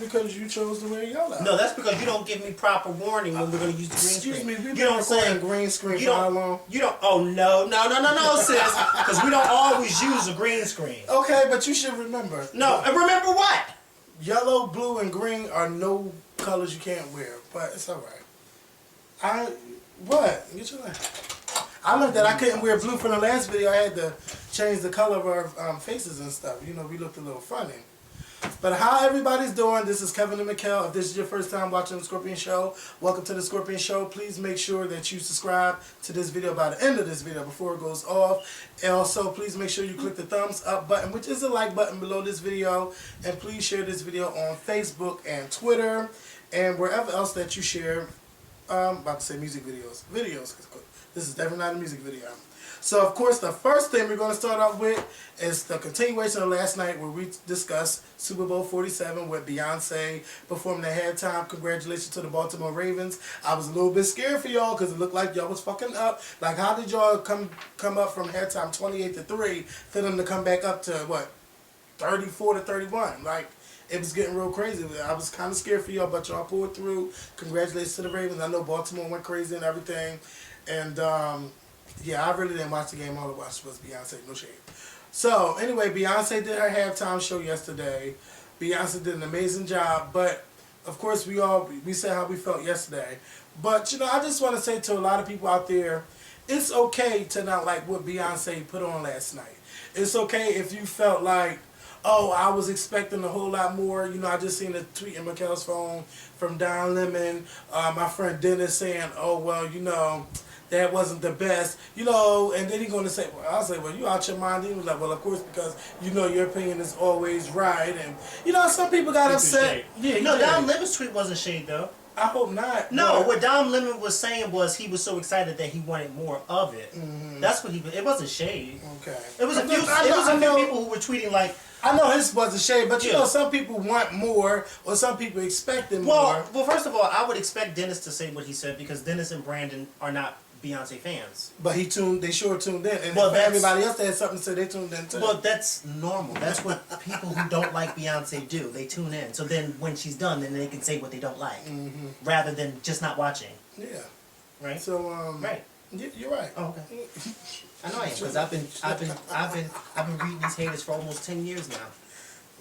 because you chose to wear yellow. No, that's because you don't give me proper warning when we're going to use the green screen. Excuse me, we've you been don't say green screen for how long? You don't. Oh no, sis, because we don't always use a green screen. Okay, but you should remember. No, and remember what? Yellow, blue, and green are no colors you can't wear, but it's all right. What? Get your life. I learned that I couldn't wear blue for the last video. I had to change the color of our faces and stuff. You know, we looked a little funny. But how everybody's doing, this is Kevin and Mikkel. If this is your first time watching the Scorpion Show, welcome to the Scorpion Show. Please make sure that you subscribe to this video by the end of this video before it goes off. And also, please make sure you click the thumbs up button, which is the like button below this video. And please share this video on Facebook and Twitter and wherever else that you share. I'm about to say music videos. This is definitely not a music video. So, of course, the first thing we're going to start off with is the continuation of last night where we discussed Super Bowl 47 with Beyonce performing the halftime. Congratulations to the Baltimore Ravens. I was a little bit scared for y'all because it looked like y'all was fucking up. Like, how did y'all come up from halftime 28-3 for them to come back up to, what, 34-31? Like, it was getting real crazy. I was kind of scared for y'all, but y'all pulled through. Congratulations to the Ravens. I know Baltimore went crazy and everything. And, yeah, I really didn't watch the game. All I watched was Beyonce, no shade. So, anyway, Beyonce did her halftime show yesterday. Beyonce did an amazing job. But, of course, we said how we felt yesterday. But, you know, I just want to say to a lot of people out there, it's okay to not like what Beyonce put on last night. It's okay if you felt like, oh, I was expecting a whole lot more. You know, I just seen a tweet in Mikkel's phone from Don Lemon, my friend Dennis saying, oh, well, you know, that wasn't the best, you know, and then he's going to say, well, I'll say, well, you out your mind. He was like, well, of course, because you know your opinion is always right. And, you know, some people got upset. Yeah, no, Don Lemon's tweet wasn't shade, though. I hope not. No, what Don Lemon was saying was he was so excited that he wanted more of it. Mm-hmm. That's what it wasn't shade. Okay. It was a few people who were tweeting like, I know his wasn't shade, but you know, some people want more, or some people expecting more. Well, first of all, I would expect Dennis to say what he said because Dennis and Brandon are not Beyonce fans. But they sure tuned in. And for everybody else that had something to say, they tuned in too. Well, that's normal. That's what people who don't like Beyonce do. They tune in. So then when she's done, then they can say what they don't like. Mm-hmm. Rather than just not watching. Yeah. Right? So, right. You're right. Oh, okay. I know I am, because I've been reading these haters for almost 10 years now.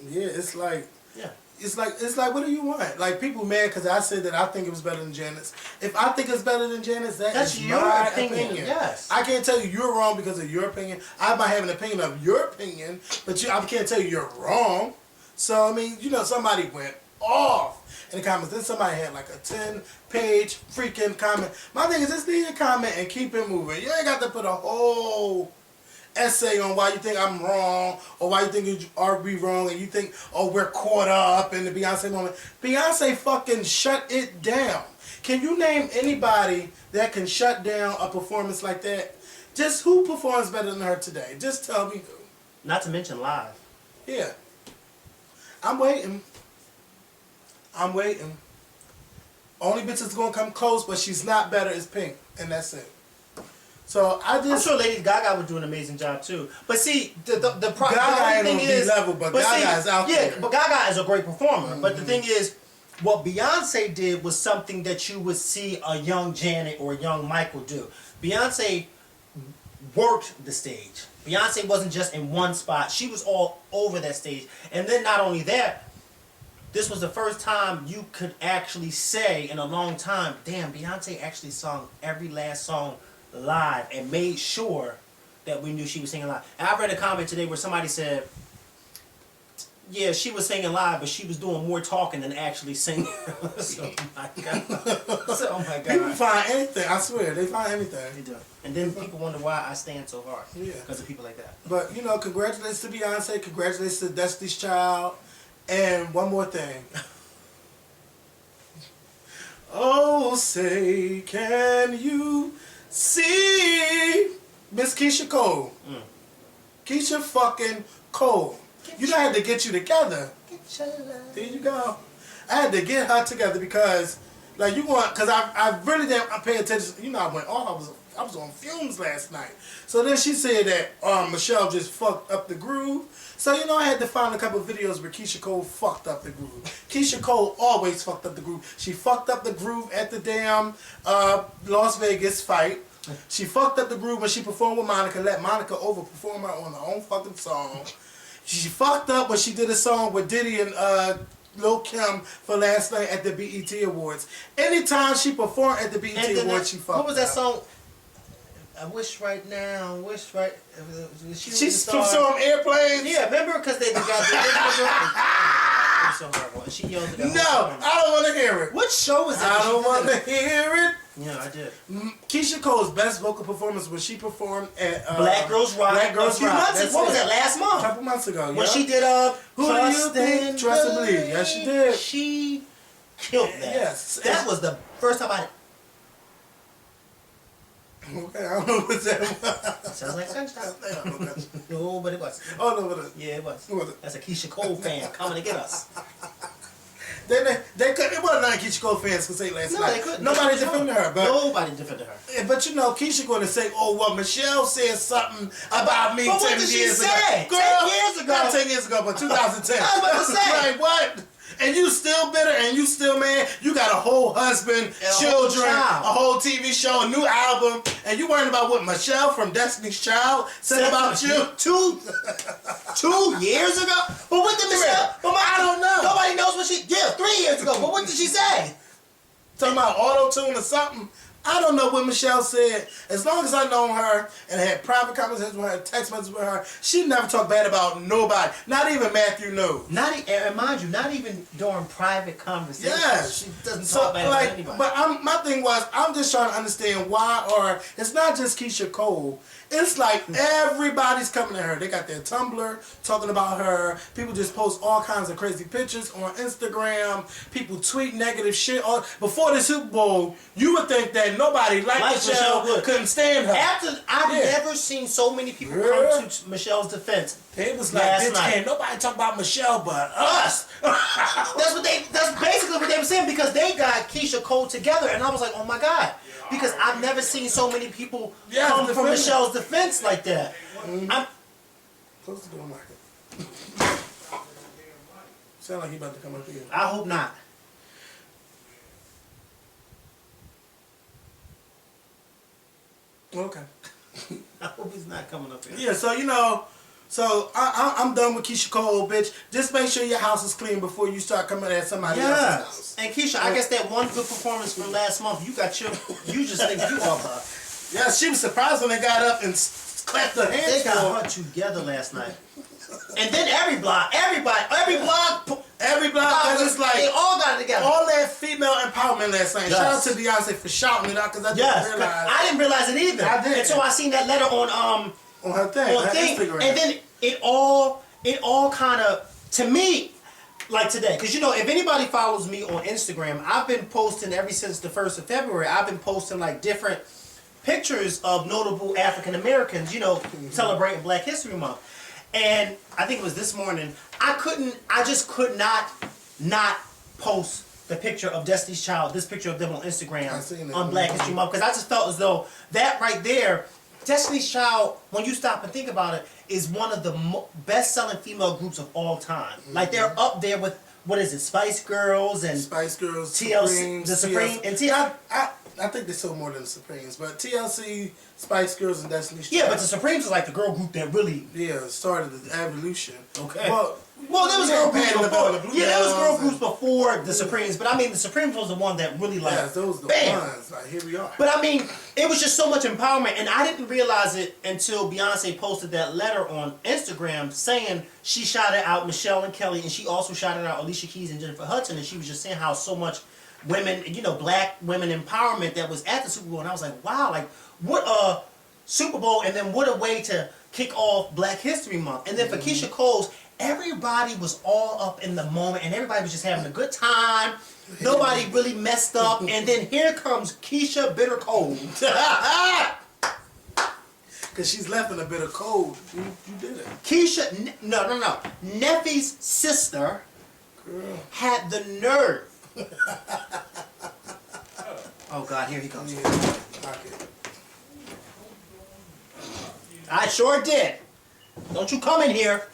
Yeah, it's like... Yeah. It's like, what do you want? Like, people mad because I said that I think it was better than Janet's. If I think it's better than Janet's, that's your my opinion. Yes. I can't tell you you're wrong because of your opinion. I might have an opinion of your opinion, but I can't tell you you're wrong. So, I mean, you know, somebody went off in the comments. Then somebody had like a 10-page freaking comment. My thing is, just leave your comment and keep it moving. You ain't got to put a whole essay on why you think I'm wrong or why you think you are we wrong and you think, oh, we're caught up in the Beyonce moment. Beyonce fucking shut it down. Can you name anybody that can shut down a performance like that? Just who performs better than her today? Just tell me who. Not to mention live. Yeah. I'm waiting. Only bitch that's gonna come close, but she's not better is Pink, and that's it. So I'm sure Lady Gaga would do an amazing job too. But see, the Gaga ain't on B-level, but Gaga is out there. Yeah, but Gaga is a great performer. Mm-hmm. But the thing is, what Beyonce did was something that you would see a young Janet or a young Michael do. Beyonce worked the stage. Beyonce wasn't just in one spot. She was all over that stage. And then not only that, this was the first time you could actually say in a long time, damn, Beyonce actually sung every last song live and made sure that we knew she was singing live. And I read a comment today where somebody said, yeah, she was singing live, but she was doing more talking than actually singing. So, oh my God. Oh my God. People find anything. I swear, they find anything. They do. And then people wonder why I stand so hard. Yeah. Because of people like that. But, you know, congratulations to Beyonce. Congratulations to Destiny's Child. And one more thing. Oh, say, can you see Miss Kisha Cole? Kisha fucking Cole. You know I had to get you together. There you go. I had to get her together because Like you want, cause I really didn't pay attention. You know, I went off. I was on fumes last night. So then she said that Michelle just fucked up the groove. So you know, I had to find a couple of videos where Kisha Cole fucked up the groove. Kisha Cole always fucked up the groove. She fucked up the groove at the damn Las Vegas fight. She fucked up the groove when she performed with Monica. Let Monica overperform her on her own fucking song. She fucked up when she did a song with Diddy and Lil Kim for last night at the BET Awards. Anytime she performed at the BET Awards, she fucked up. What was that song? I wish right now, wish right. She's from some airplanes. Yeah, remember? Because they got so horrible. And she yelled at No, I don't want to hear it. What show was it? I don't want to hear it. Yeah, I did. Keisha Cole's best vocal performance when she performed at Black Girls Rock. Black Girls Rock. What was that? Last month. A couple months ago. When she did Who Do You Think? Trust and Believe. Yes, she did. She killed that. Yes. That was the first time I. Okay, I don't know what that was. Sounds like Sunshine. No, but it was. Oh no, but yeah, it was. What was it? That's a Kisha Cole fan coming to get us. They couldn't. It wasn't none Keisha Cole fans could say last night. No, they couldn't. Nobody defended her. But nobody defended her. But you know, Keisha going to say, "Oh, well, Michelle said something about me 10 years ago." Girl, 10 years ago. Not 10 years ago, but 2010. I was about to say. Like what? And you still bitter, and you still mad. You got a whole husband, children, a whole TV show, a new album, and you worrying about what Michelle from Destiny's Child said about you 2 years ago. But what did Michelle? I don't know. Nobody knows what she. Yeah, 3 years ago. But what did she say? Talking about auto-tune or something. I don't know what Michelle said. As long as I know her and had private conversations with her, text messages with her, she never talked bad about nobody. Not even Matthew Knows. And mind you, not even during private conversations. Yeah, she doesn't talk bad about anybody. But my thing was, I'm just trying to understand why, or it's not just Keisha Cole. It's like everybody's coming at her. They got their Tumblr talking about her. People just post all kinds of crazy pictures on Instagram. People tweet negative shit. Before the Super Bowl, you would think that nobody liked Michelle, couldn't stand her. I've never seen so many people come to Michelle's defense. It was like, bitch, can't nobody talk about Michelle but us. That's basically what they were saying, because they got Keisha Cole together, and I was like, oh my God. Because I've never seen so many people come from Michelle's defense like that. I'm close the door, Michael. Sound like he about to come up here. I hope not. Okay. I hope he's not coming up here. Yeah, so you know, I'm done with Keisha Cole, bitch. Just make sure your house is clean before you start coming at somebody else's house. And Keisha, I guess that one good performance from last month, you just think you are her. Yeah, she was surprised when they got up and clapped their hands. They got her together last night. And then every block, cause it's like they all got it together. All that female empowerment last night. Shout out to Beyonce for shouting it out, because I didn't realize it either. I did until I seen that letter on her thing, on Instagram. And then it all kind of, to me, like today, because you know, if anybody follows me on Instagram, I've been posting ever since the 1st of February. I've been posting like different pictures of notable African Americans, you know, celebrating Black History Month. And I think it was this morning, I just could not post the picture of Destiny's Child, this picture of them on Instagram on Black History Month, because I just felt as though that right there, Destiny's Child, when you stop and think about it, is one of the best-selling female groups of all time. Like, they're up there with, what is it, Spice Girls and TLC, the Supreme, and I think they sold more than the Supremes, but TLC, Spice Girls, and Destiny's Child. Yeah, but the Supremes is like the girl group that really started the evolution. Okay. Well, there was girl groups before. There was girl groups before the Supremes, but I mean, the Supremes was the one that really like. Yeah, those the ones. Like, here we are. But I mean, it was just so much empowerment, and I didn't realize it until Beyonce posted that letter on Instagram saying she shouted out Michelle and Kelly, and she also shouted out Alicia Keys and Jennifer Hudson, and she was just saying how so much women, you know, Black women empowerment that was at the Super Bowl, and I was like, wow, like what a Super Bowl, and then what a way to kick off Black History Month. And then for Keisha Cole's, everybody was all up in the moment, and everybody was just having a good time. Nobody really messed up, and then here comes Keisha Bitter Cole. Because she's left in a bit of cold. You did it. Keisha, no. Neffy's sister had the nerve Oh God, here he comes. Yeah, okay. I sure did. Don't you come in here.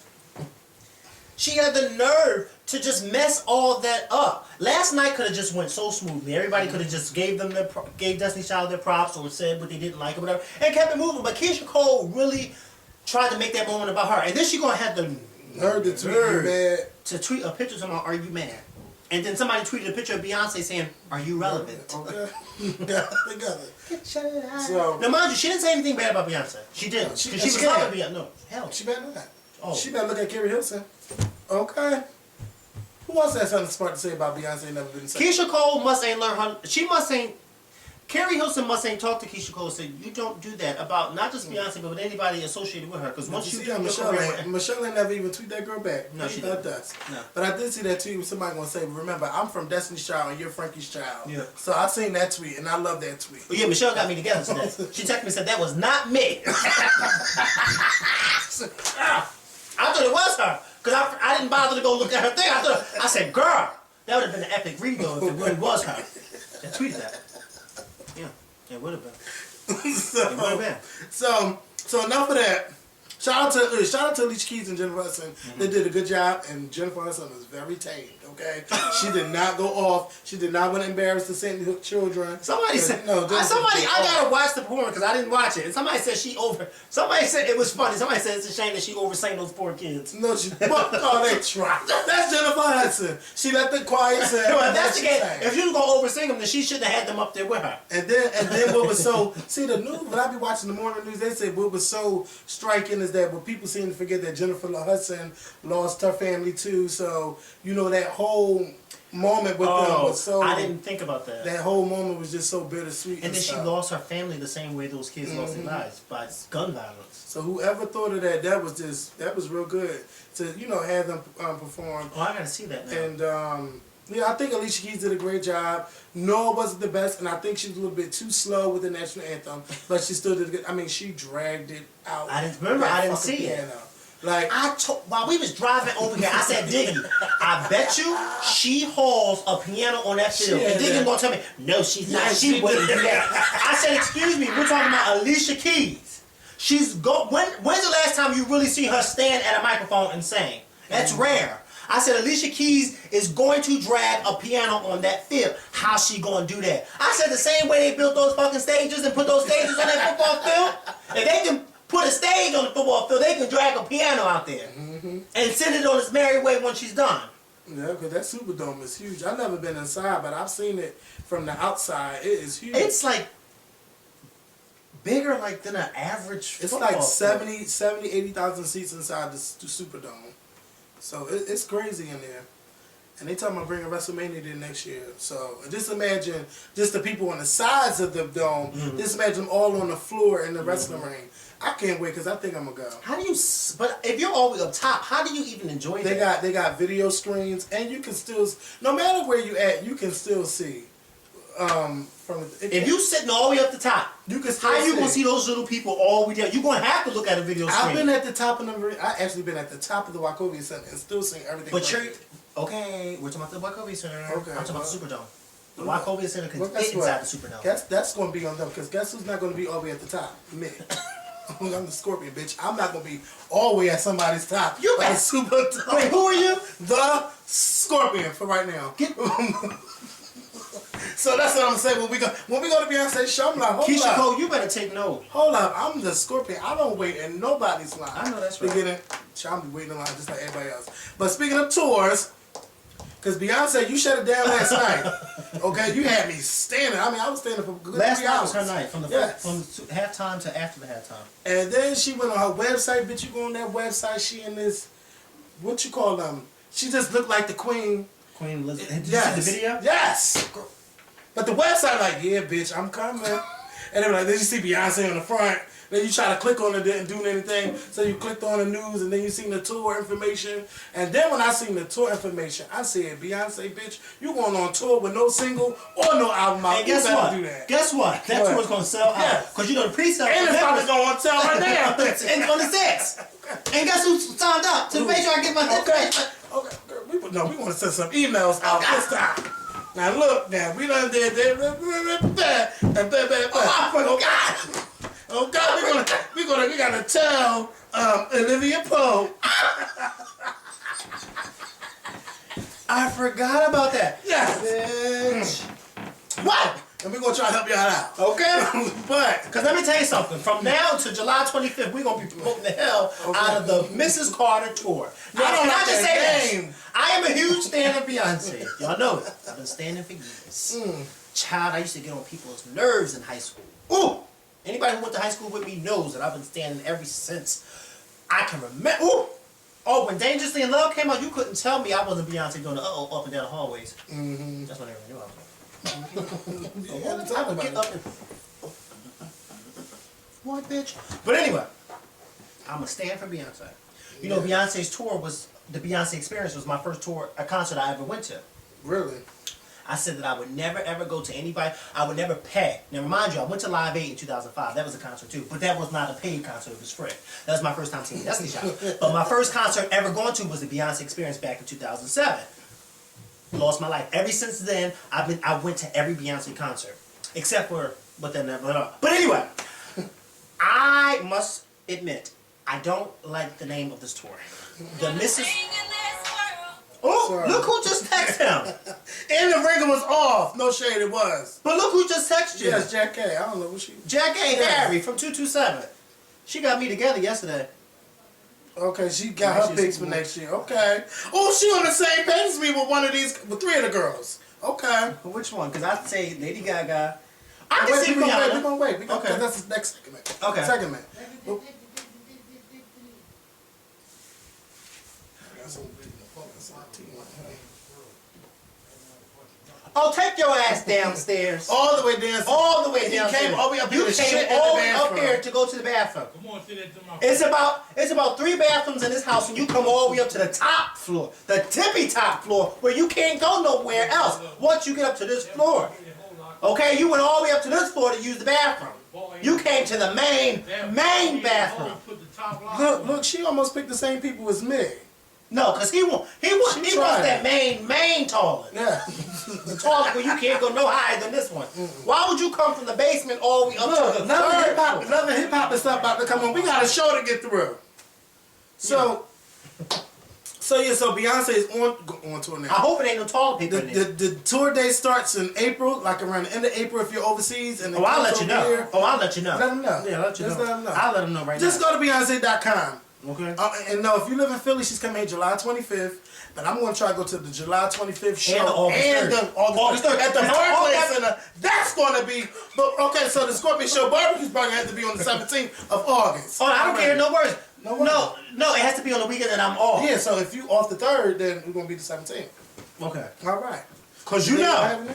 She had the nerve to just mess all that up. Last night could have just went so smoothly. Everybody could have just gave Destiny's Child their props or said what they didn't like or whatever, and kept it moving. But Kisha Cole really tried to make that moment about her, and then she gonna have the Heard the tweet, you mad? to tweet a picture of "Are you mad?" And then somebody tweeted a picture of Beyonce saying, "Are you relevant?" Okay. Together. So, now, mind you, she didn't say anything bad about Beyonce. She didn't. She She was can't. talking Beyonce. No, hell. she better not. Oh. She better look at Carrie Hilson. Okay. Who else has something smart to say about Beyonce never been said? Keisha Cole must ain't learn her. She must ain't. Carrie Hilson must ain't talk to Keisha Cole and say, you don't do that about not just Beyonce, but with anybody associated with her. Because once you see do how your Michelle career, ain't, Michelle ain't never even tweet that girl back. No, she That didn't. does. No. But I did see that tweet with somebody gonna say, remember, I'm from Destiny's Child and you're Frankie's child. Yeah. So I seen that tweet and I love that tweet. oh yeah, Michelle got me together today. She texted me and said that was not me. I thought it was her. Because I didn't bother to go look at her thing. I said, girl, that would have been an epic read though if it really was her that tweeted that. Yeah, it would have been. It would have been. So enough of that. Shout out to Alicia Keys and Jennifer Hudson. They did a good job, and Jennifer Hudson was very tamed. Okay, she did not go off. She did not want to embarrass the St. Hook children. Somebody said, no. I gotta watch the performance because I didn't watch it. And somebody said somebody said it was funny. Somebody said it's a shame that she oversang those poor kids. No, she. Oh, they tried. That's Jennifer Hudson. She let the choir sing. Well, that's the case. If you was gonna oversing them, then she shouldn't have had them up there with her. And then what was so see the news when I be watching the morning news, they say what was so striking is that when people seem to forget that Jennifer Hudson lost her family too. So you know that whole moment with them was so. I didn't think about that. That whole moment was just so bittersweet. And then she stuff. lost her family the same way those kids lost their lives, by gun violence. So whoever thought of that, that was real good to have them perform. Oh, I gotta see that now. And yeah, I think Alicia Keys did a great job. No, it wasn't the best, and I think she was a little bit too slow with the national anthem, but she still did good. I mean, she dragged it out. I didn't see it. Like while we was driving over here, I said, Diggy, I bet you she hauls a piano on that field. And Diggy gonna tell me, no, she's not. She wouldn't do that. I said, excuse me, we're talking about Alicia Keys. When's the last time you really see her stand at a microphone and sing? That's rare. I said Alicia Keys is going to drag a piano on that field. How's she going to do that? I said the same way they built those fucking stages and put those stages on that football field. If they can put a stage on the football field, they can drag a piano out there and send it on its merry way when she's done. Yeah, because that Superdome is huge. I've never been inside, but I've seen it from the outside. It is huge. It's like bigger than an average It's football like field. 70, 80,000 seats inside the Superdome. So it's crazy in there. And they talking about bringing WrestleMania there next year. So just imagine just the people on the sides of the dome. Just imagine them all on the floor in the wrestling ring. I can't wait because I think I'm going to go. How do you, but if you're all the way up top, how do you even enjoy that? They got video screens, and you can still, no matter where you at, you can still see. If you sitting all the way up the top, you can still how you gonna see those little people all the way down? You're gonna have to look at a video screen. I've been at the top of I actually been at the top of the Wachovia Center and still seeing everything. But okay, we're talking about the Wachovia Center. Okay, I'm talking about the Superdome. The Wachovia Center can fit guess inside what? the Superdome. That's going to be on them, because guess who's not going to be all the way at the top? Me. I'm the Scorpion, bitch. I'm not going to be all the way at somebody's top. You at got Superdome. Wait, who are you? The Scorpion for right now. So that's what I'm saying. When we go to Beyonce's show, I'm like, hold Kisha up. Cole, you better take note. Hold up, I'm the Scorpion. I don't wait in nobody's line. I know that's right. I'm be waiting in line just like everybody else. But speaking of tours, because Beyonce, you shut it down last night. Okay, you had me standing. I mean, I was standing for a good 3 hours. Last night was her night, from the halftime to after the halftime. And then she went on her website. Bitch, you go on that website, she in this, what you call them? She just looked like the queen. Queen Elizabeth. Did Yes. you see the video? Yes. But the website like, yeah, bitch, I'm coming. And they were like, then you see Beyonce on the front. Then you try to click on it, didn't do anything. So you clicked on the news, and then you seen the tour information. And then when I seen the tour information, I said, Beyonce, bitch, you going on tour with no single or no album out. And guess you better what? do that. Guess what? That What? tour's gonna sell out. Yes. Because you know the pre-sale. And it's about to go on sale right now. And on the 6th. And guess who signed up to make sure I get my Okay. Okay. We want to send some emails out this time. Now look, now we done did that. I forgot. Oh God, we gotta tell Olivia Pope. I forgot about that. Yes. Bitch. What? And we're gonna try to help y'all out. Okay. But Because let me tell you something. From now to July 25th, we're going to be promoting the hell out of the Mrs. Carter tour. Now, I don't can I like just that say name. this? I am a huge fan of Beyonce. Y'all know it. I've been standing for years. Child, I used to get on people's nerves in high school. Ooh! Anybody who went to high school with me knows that I've been standing ever since I can remember. Ooh! Oh, when Dangerously in Love came out, you couldn't tell me I wasn't Beyonce doing the uh-oh up and down the hallways. That's what everyone knew I was. I would get up and... What, bitch? But anyway, I'm a stand for Beyonce. You know, Beyonce's tour was... The Beyonce Experience was my first tour, a concert I ever went to. really, I said that I would never ever go to anybody. I would never pay. Now, remind you, I went to Live Aid in 2005. That was a concert too, but that was not a paid concert. It was free. That was my first time seeing Destiny Child. But my first concert ever going to was the Beyonce Experience back in 2007. Lost my life. Ever since then, I went to every Beyonce concert, except for what they never. But anyway, I must admit, I don't like the name of this tour. The Mrs. Oh, Sorry. look who just texted him. and the ringer was off. No shade, it was. But look who just texted you. Yes, Jack K. I don't know what she. Jack A. Yeah. Harry from 227. She got me together yesterday. Okay, she got Yeah, her she's picks for cool. next year. Okay. Oh, she on the same page as me with three of the girls. Okay. But which one? Because I'd say Lady Gaga. I can Wait, see we gonna wait. We Rihanna. gonna wait. We gonna, Okay. That's the next segment. Okay. Segment. Oh, take your ass downstairs. All the way down. All the way He downstairs. came all the way up here You to shit came in the all the way up bathroom. here to go to the bathroom. Come on, sit into my It's about 3 bathrooms in this house, and you come all the way up to the top floor, the tippy top floor, where you can't go nowhere else once you get up to this floor. Okay, you went all the way up to this floor to use the bathroom. You came to the main bathroom. Look, she almost picked the same people as me. No, because he wants tried. that main toilet. Yeah. The toilet where you can't go no higher than this one. Why would you come from the basement all the way up Look, to the another third hip hop, floor? another hip hop and stuff about to come on. We got a show to get through. So Beyonce is on tour I now. hope it ain't no toilet paper in there. The tour day starts in April, like around the end of April if you're overseas. And Oh, I'll let you know. Here. I'll let you know. Let them know. Yeah, I'll let you Just know. let them know. I'll let them know right Just now. go to Beyonce.com. Okay. And no, if you live in Philly, she's coming here July 25th. But I'm going to try to go to the July 25th show. And the August 3rd. the August 3rd. At the Barclays Center. That's going to be... But, okay, so the Scorpion Show barbecue's probably have to be on the 17th of August. Oh, I don't care. No worries. No worries. No, it has to be on the weekend that I'm off. Yeah, so if you off the 3rd, then we're going to be the 17th. Okay. All right. Because you know.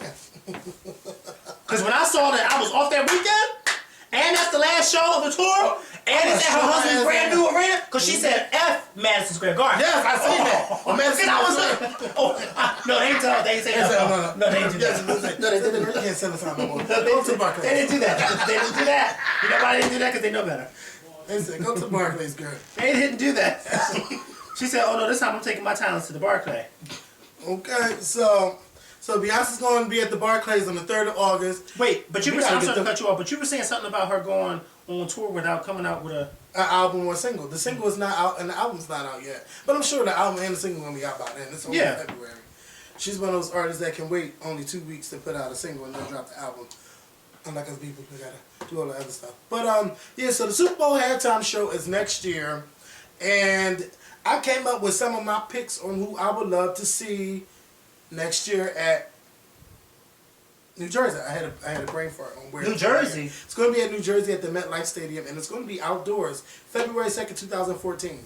Because when I saw that I was off that weekend, and that's the last show of the tour, and it's at her husband's brand new arena, because she said F Madison Square Garden. Yes, I seen that. Oh, Madison and I was Square like, no, they ain't tell. They ain't say that. No, they ain't do that. No, they didn't. You can't send us out no more. They Go to Barclays. didn't do that. They didn't do that. You know why they didn't do that? Because they know better. They said, go to Barclays, girl. They didn't do that. She said, "Oh no, this time I'm taking my talents to the Barclay." Okay, so Beyonce's going to be at the Barclays on the 3rd of August. Wait, but you We were gotta I'm get sorry to the- cut you off, but you were saying something about her going on tour without coming out with a. An album or single. The single is not out, and the album's not out yet. But I'm sure the album and the single are going to be out by then. It's only February. She's one of those artists that can wait only 2 weeks to put out a single and then drop the album. Unlike us people who got to do all the other stuff. But, yeah, so the Super Bowl halftime show is next year. And I came up with some of my picks on who I would love to see next year at New Jersey. I had a brain fart on where New Jersey? It's going to be at New Jersey at the MetLife Stadium, and it's going to be outdoors, February 2nd, 2014.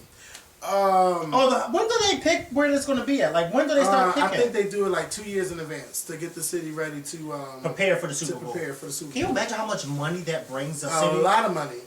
When do they pick where it's going to be at? Like, when do they start picking? I think they do it like 2 years in advance to get the city ready to prepare for the Super Bowl. prepare for the Super Bowl. Can you imagine how much money that brings the A city? lot of money.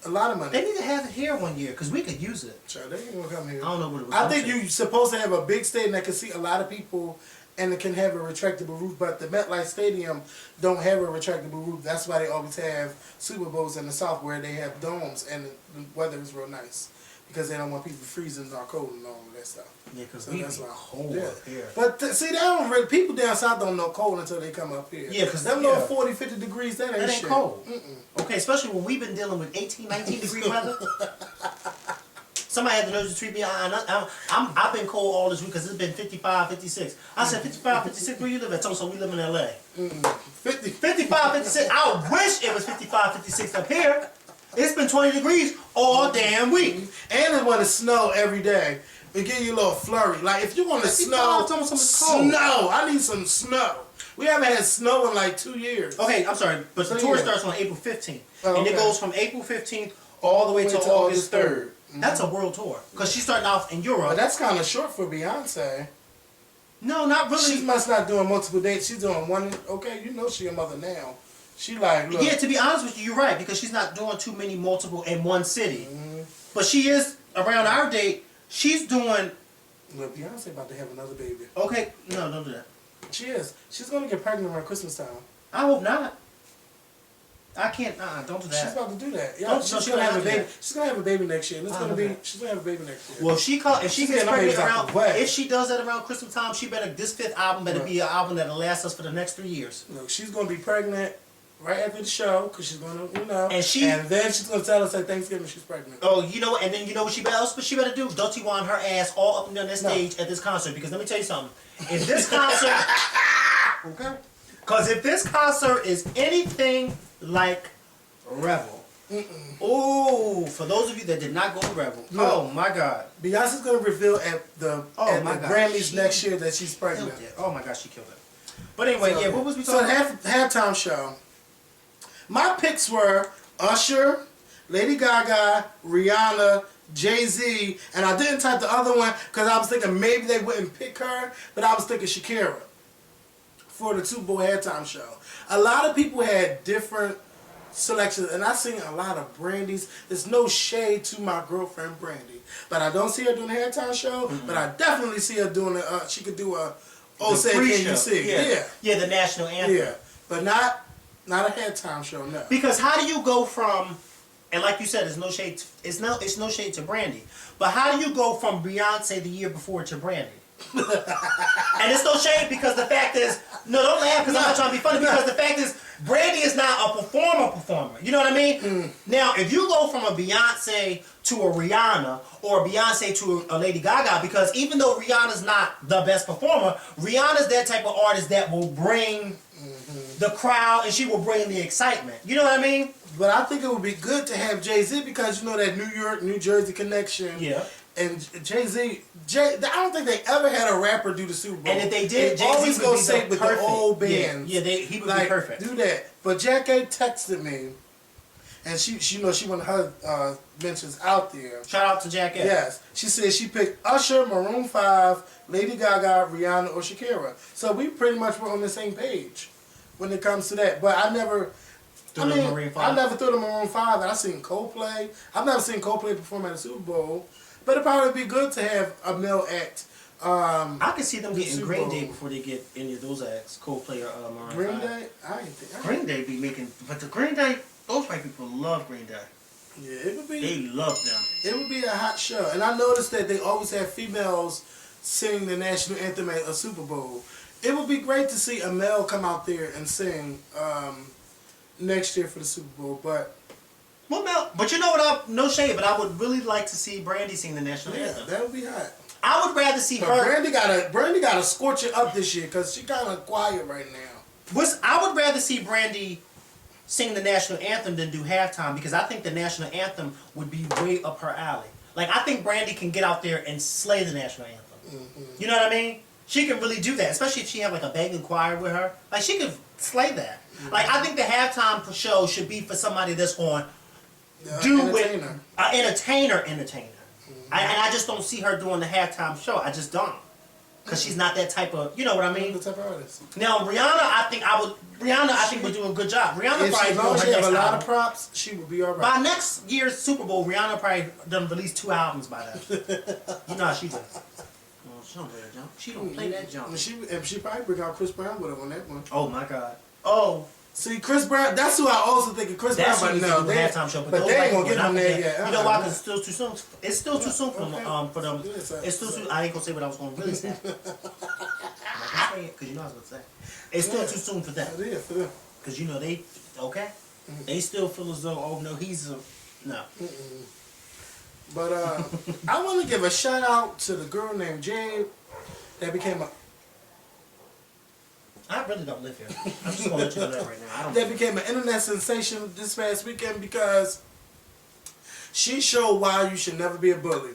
A lot of money. They need to have it here one year because we could use it. Sure, they ain't gonna come here. I don't know what it was. I think you're supposed to have a big stadium that can seat a lot of people and it can have a retractable roof, but the MetLife Stadium don't have a retractable roof. That's why they always have Super Bowls in the South where they have domes and the weather is real nice because they don't want people freezing or cold and all of that stuff. Yeah, because So we that's be why. cold Yeah. up here. But see, they don't really, people down south don't know cold until they come up here. Yeah, because them little 40, 50 degrees, that ain't that ain't shit. cold. Mm-mm. Okay, especially when we've been dealing with 18, 19 degree weather. Somebody had the nerve to treat me. I've been cold all this week because it's been 55, 56. I said, 55, 56, where you live at? So we live in LA. 55, 56. I wish it was 55, 56 up here. It's been 20 degrees all damn week. And it want to snow every day. They give you a little flurry. Like, if you want to snow, snow. I need some snow. We haven't had snow in like 2 years. Okay, I'm sorry, but the tour starts on April 15th. Oh, and it okay. goes from April 15th all the way to August 3rd. That's a world tour. Because she's starting off in Europe. But that's kind of short for Beyonce. No, not really. She must not doing multiple dates. She's doing one. Okay, you know she a mother now. She like, look. Yeah, to be honest with you, you're right. Because she's not doing too many multiple in one city. But she is, around our date, she's doing... Look, Beyonce about to have another baby. Okay, no, don't do that. She is. She's going to get pregnant around Christmas time. I hope not. I can't, don't do that. She's about to do that. Yeah, Don't- she's no, she gonna don't have a have to baby. do that. She's gonna have a baby next year. And it's I gonna know be. that. She's gonna have a baby next year. Well, if she gets She's pregnant getting her around, babies out the way. if she does that around Christmas time, she better, this 5th album better be an album that'll last us for the next 3 years. Look, she's gonna be pregnant right after the show because she's gonna, you know. And then she's gonna tell us at Thanksgiving she's pregnant. Oh, you know, and then you know what she better do? Dirty wine her ass all up and down that stage at this concert. Because let me tell you something. If this concert, Okay. because if this concert is anything like Rebel, oh, for those of you that did not go to Rebel, oh my God, Beyonce's gonna reveal at the Grammys next year that she's pregnant. Oh my gosh, she killed it. But anyway, So, yeah, what was we talking about? So halftime show. My picks were Usher, Lady Gaga, Rihanna, Jay-Z, and I didn't type the other one because I was thinking maybe they wouldn't pick her, but I was thinking Shakira for the Super Bowl halftime show. A lot of people had different selections, and I seen a lot of Brandy's. There's no shade to my girlfriend Brandy, but I don't see her doing a halftime show. But I definitely see her doing a. She could do a. Oh, say can you see? Yeah, the national anthem. Yeah, but not a halftime show. No. Because how do you go from, and like you said, it's no shade. It's no shade to Brandy. But how do you go from Beyonce the year before to Brandy? And it's no shade because the fact is, no, don't laugh because I'm not trying to be funny. Because the fact is, Brandy is not a performer. You know what I mean? Now, if you go from a Beyonce to a Rihanna or a Beyonce to a Lady Gaga, because even though Rihanna's not the best performer, Rihanna's that type of artist that will bring the crowd and she will bring the excitement. You know what I mean? But I think it would be good to have Jay-Z because you know that New York, New Jersey connection. Yeah. And Jay-Z, I don't think they ever had a rapper do the Super Bowl. And if they did, Jay-Z always go sing with the old band. bands. Yeah, he would like, be perfect. Do that. But Jack A texted me, and she wanted her mentions out there. Shout out to Jack A. Yes, she said she picked Usher, Maroon 5, Lady Gaga, Rihanna, or Shakira. So we pretty much were on the same page when it comes to that. But I never. I never threw the Maroon 5, and I seen Coldplay. I've never seen Coldplay perform at a Super Bowl. But it'd probably be good to have a male act. I can see them getting Green Day before they get any of those acts. Coldplay or Maroon 5. Green Day? I ain't think. Green Day be making, but the Green Day, those white people love Green Day. Yeah, it would be. They love them. It would be a hot show, and I noticed that they always have females sing the national anthem at a Super Bowl. It would be great to see a male come out there and sing next year for the Super Bowl, but. Well, no, but you know what? No shade, but I would really like to see Brandy sing the national anthem. That would be hot. I would rather see her. Brandy gotta scorch it up this year because she kind of quiet right now. I would rather see Brandy sing the national anthem than do halftime because I think the national anthem would be way up her alley. Like I think Brandy can get out there and slay the national anthem. You know what I mean? She can really do that, especially if she have like a banging choir with her. Like she could slay that. Like I think the halftime show should be for somebody that's on. Entertainer. And I just don't see her doing the halftime show. I just don't. Because she's not that type of, you know what I mean? The type of artist. Now, Rihanna, I think would do a good job. Rihanna probably as long as she have a lot of props, she would be alright. By next year's Super Bowl, Rihanna probably done release 2 albums by then. You know how she does. Well, she don't play that jump. She don't play that jump. And she probably bring out Chris Brown with her on that one. Oh, my God. Oh. See, Chris Brown, that's who I also think of Chris That's Brown, who but no, the halftime show. but they ain't gonna get him there yet. You know why? Because it's still too soon. It's still too soon for them. Okay. It's still too. I ain't gonna say what I was gonna really say. I'm not gonna say it because you know what I was gonna say. It's still too soon for them. It is for them. Because you know they okay. They still feel as though no he's a no. But I want to give a shout out to the girl named Jade that became a. I really don't live here. I'm just gonna let you know that right now. I don't. That became an internet sensation this past weekend because she showed why you should never be a bully.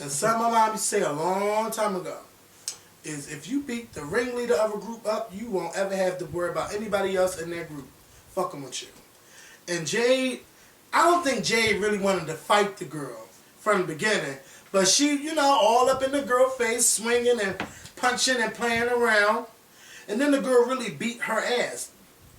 And something my mom used to say a long time ago is if you beat the ringleader of a group up, you won't ever have to worry about anybody else in that group fucking with you. And Jade, I don't think Jade really wanted to fight the girl from the beginning, but she, you know, all up in the girl face, swinging and punching and playing around. And then the girl really beat her ass.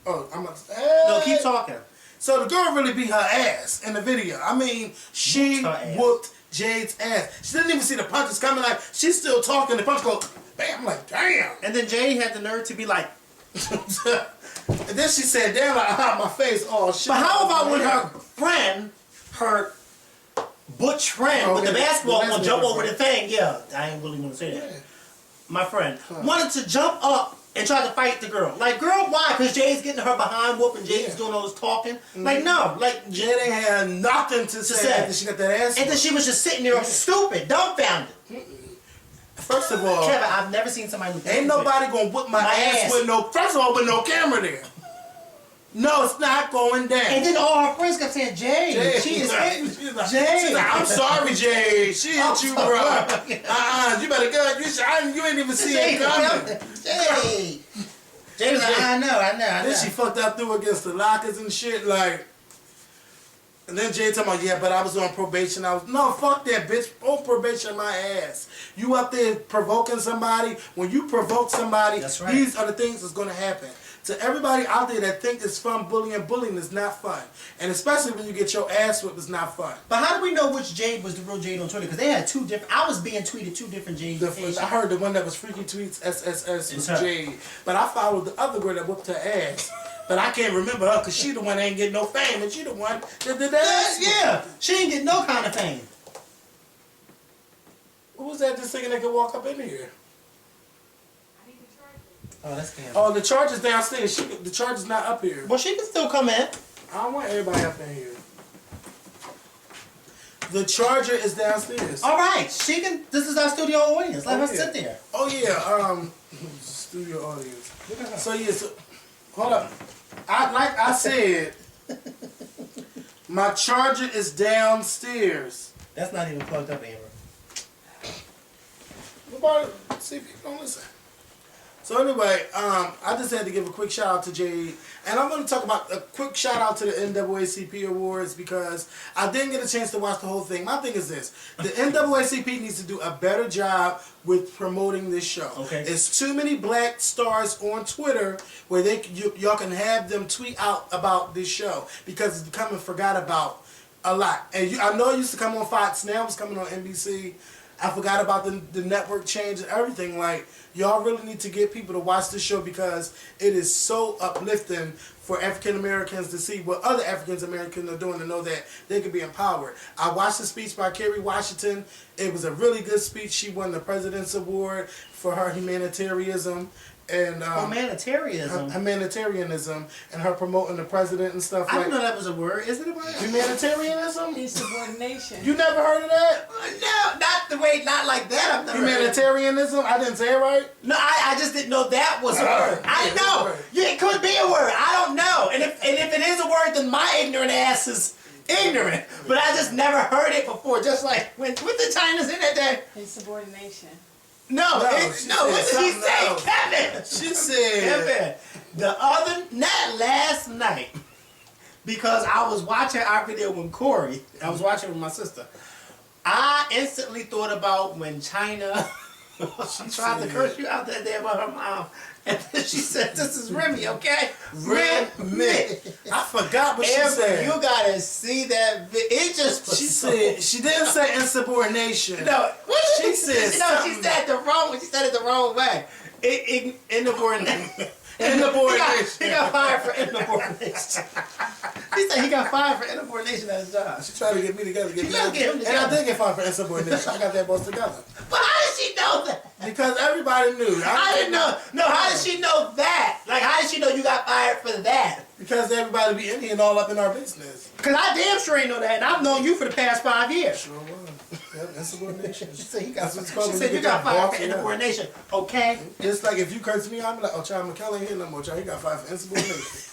Oh, I'm about to say, No, keep talking. So the girl really beat her ass in the video. I mean, she whooped Jade's ass. She didn't even see the punches coming. Like, she's still talking. The punch goes, bam. I'm like, damn. And then Jade had the nerve to be like, and then she said, damn, like, my face. Oh, shit. but how about when her friend, her butch friend with the basketball will jump over the thing? Yeah, I ain't really want to say that. Yeah. My friend wanted to jump up and try to fight the girl. Like, girl, why? Because Jade's getting her behind whooping. Jade's doing all this talking. Like, no. Like, Jade ain't had nothing to say after she got that ass. And then she was just sitting there stupid, dumbfounded. First of all, Kevin, I've never seen somebody with ain't nobody gonna whoop my ass with no, first of all, with no camera there. No, it's not going down. And then all her friends kept saying, Jade, she is hitting. She's like, Jade. I'm sorry, Jade. She hit you, bro. You better go. You ain't even see it coming. Jade. Jade was like, I know. Then she fucked up through against the lockers and shit, like. And then Jade talking about, yeah, but I was on probation. No, fuck that, bitch. On probation, my ass. You up there provoking somebody. When you provoke somebody, that's right. These are the things that's going to happen. To everybody out there that think it's fun bullying is not fun. And especially when you get your ass whipped, it's not fun. But how do we know which Jade was the real Jade on Twitter? Because they had two different, I was being tweeted two different Jades. I heard the one that was Freaky Tweets, SSS, was Jade. But I followed the other girl that whooped her ass. But I can't remember her because she the one that ain't getting no fame. And she the one that did that. Yeah, she ain't getting no kind of fame. Who was that just thinking they could walk up in here? Oh, that's Cam. Oh, the charger's downstairs. The charger's not up here. Well, she can still come in. I don't want everybody up in here. The charger is downstairs. All right, she can. This is our studio audience. Let her sit there. Oh yeah, studio audience. So yeah, hold up. Like I said, my charger is downstairs. That's not even plugged up, Amber. Nobody, see if people don't listen. So anyway, I just had to give a quick shout out to Jade, and I'm going to talk about a quick shout out to the NAACP Awards because I didn't get a chance to watch the whole thing. My thing is this: the NAACP needs to do a better job with promoting this show. Okay. It's too many black stars on Twitter where y'all can have them tweet out about this show because it's becoming forgot about a lot. And I know it used to come on Fox, now it's coming on NBC. I forgot about the network change and everything. Like, y'all really need to get people to watch this show because it is so uplifting for African Americans to see what other African Americans are doing to know that they can be empowered. I watched the speech by Kerry Washington. It was a really good speech. She won the President's Award for her humanitarianism. And humanitarianism and her promoting the president and stuff. I didn't know that was a word. Is it a word? Humanitarianism? Insubordination. You never heard of that? No, not the way, not like that. I've never Humanitarianism? I didn't say it right? No, I just didn't know that was a word. I didn't know. Yeah, it could be a word. I don't know. And if it is a word, then my ignorant ass is ignorant. But I just never heard it before. Just like when the China's in that day. Insubordination. No, what did she say, Kevin? She said, Kevin, last night, because I was watching our video with Corey, I was watching with my sister, I instantly thought about when China tried to curse you out that day about her mom. And then she said, this is Remy, okay? Remy. I forgot what she said. You gotta see that video. It just was she said, she didn't say insubordination. No, what she said no, she said it the wrong way. In the word He got fired for insubordination. He said he got fired for insubordination at his job. She tried to get me together. She tried to get him And I together. did get fired for insubordination. I got that boss together. But how did she know that? Because everybody knew. I didn't know. No, how did she know that? Like, how did she know you got fired for that? Because everybody be in here and all up in our business. Because I damn sure ain't know that, and I've known you for the past 5 years. Sure was. Yep, insubordination. She said, That's what it's called she when said you you get got that fired boss, for yeah. insubordination. Okay. It's like if you curse me, I'm like, oh, child, McKell ain't here no more, child. He got fired for insubordination.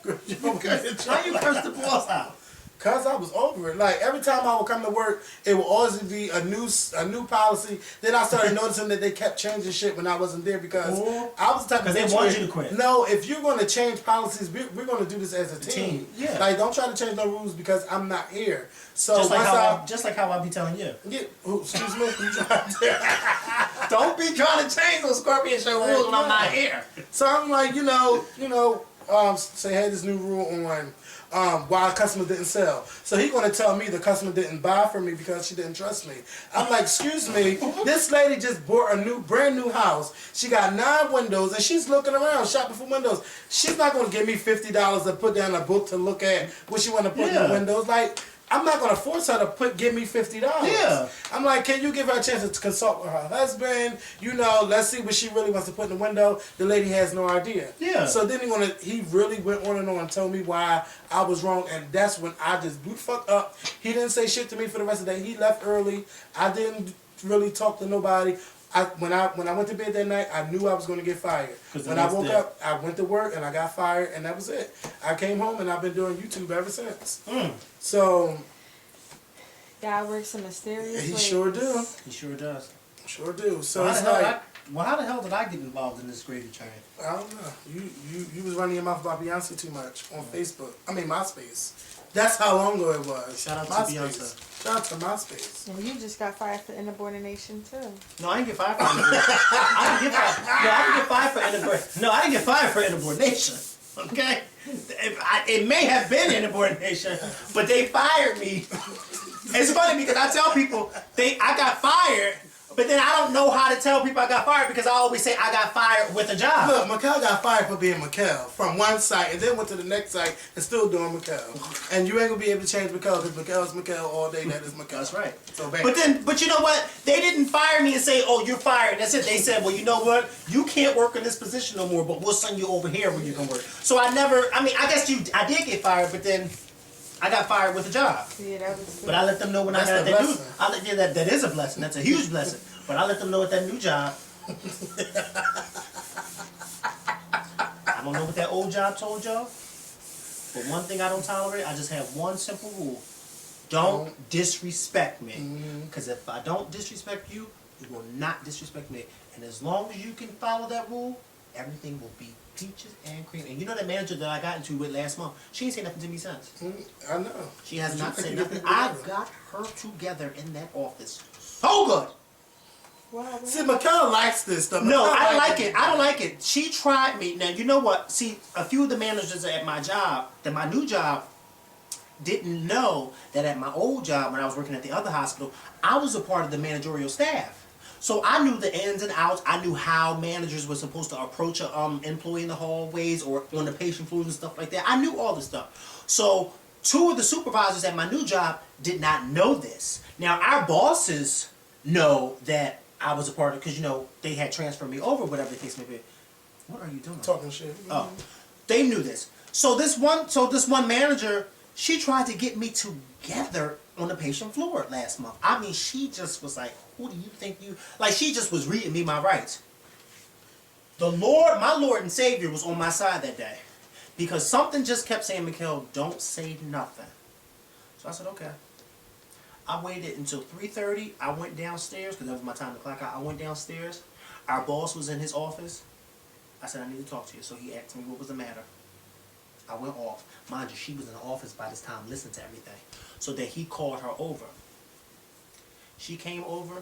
Why you curse the boss out? Cause I was over it. Like every time I would come to work, it would always be a new policy. Then I started noticing that they kept changing shit when I wasn't there because I was the type of Because they wanted you to quit. No, if you're gonna change policies, we're gonna do this as a team. Yeah. Like don't try to change no rules because I'm not here. So Just like how I be telling you. excuse me. Don't be trying to change those Scorpion Show rules when I'm not here. So I'm like, say hey, this new rule on why customers didn't sell. So he gonna tell me the customer didn't buy from me because she didn't trust me. I'm like, excuse me, this lady just bought a brand new house. She got 9 windows and she's looking around shopping for windows. She's not gonna give me $50 to put down a book to look at what she wanna put in the windows. Like, I'm not gonna force her to give me $50. Yeah. I'm like, can you give her a chance to consult with her husband? Let's see what she really wants to put in the window. The lady has no idea. Yeah. So then he really went on and told me why I was wrong, and that's when I just blew the fuck up. He didn't say shit to me for the rest of the day. He left early. I didn't really talk to nobody. When I went to bed that night, I knew I was going to get fired. When I woke up, I went to work and I got fired, and that was it. I came home and I've been doing YouTube ever since. So God works in mysterious he ways. sure do. He sure does. Sure do. So How it's the hell like, how the hell did I get involved in this great journey? I don't know. You was running your mouth about Beyonce too much on Facebook. I mean MySpace. That's how long ago it was. Shout out to MySpace. Beyonce. Shout out to MySpace. And you just got fired for insubordination too. No, I didn't get fired for insubordination. I didn't get fired for insubordination. No, I didn't get fired for insubordination. Okay? It may have been insubordination, but they fired me. It's funny because I tell people I got fired, but then I don't know how to tell people I got fired because I always say I got fired with a job. Look, McKell got fired for being McKell from one site and then went to the next site and still doing McKell. And you ain't gonna be able to change McKell because McKell's McKell all day. That is McKell. That's right. So bam. But you know what? They didn't fire me and say, "Oh, you're fired." That's it. They said, "Well, you know what? You can't work in this position no more, but we'll send you over here where you can work." So I did get fired, but then I got fired with a job. Yeah, that was. But I let them know when I got That's that a new. blessing. That is a blessing. That's a huge blessing. But I let them know at that new job. I don't know what that old job told y'all. But one thing I don't tolerate, I just have one simple rule. Don't disrespect me. Because if I don't disrespect you, you will not disrespect me. And as long as you can follow that rule, everything will be peaches and cream. And you know that manager that I got into with last month, she ain't said nothing to me since. I know. She has But not you said think nothing. you I together. got her together in that office. So good. Wow, See, McKell likes this stuff. No, McKell I don't likes like it. I don't like it. She tried me. Now, you know what? See, a few of the managers at my job, my new job, didn't know that at my old job, when I was working at the other hospital, I was a part of the managerial staff. So I knew the ins and outs. I knew how managers were supposed to approach an employee in the hallways or on the patient floors and stuff like that. I knew all this stuff. So 2 of the supervisors at my new job did not know this. Now, our bosses know that I was a part of it because, they had transferred me over, whatever the case may be. What are you doing? Talking shit. Oh, they knew this. So this one manager, she tried to get me together on the patient floor last month. I mean, she just was like, "Who do you think you?" Like she just was reading me my rights. The Lord, my Lord and Savior, was on my side that day because something just kept saying, "McKell, don't say nothing." So I said, "Okay." I waited until 3:30. I went downstairs because that was my time to clock out. I went downstairs. Our boss was in his office. I said, "I need to talk to you." So he asked me what was the matter. I went off. Mind you, she was in the office by this time listening to everything. So that he called her over. She came over.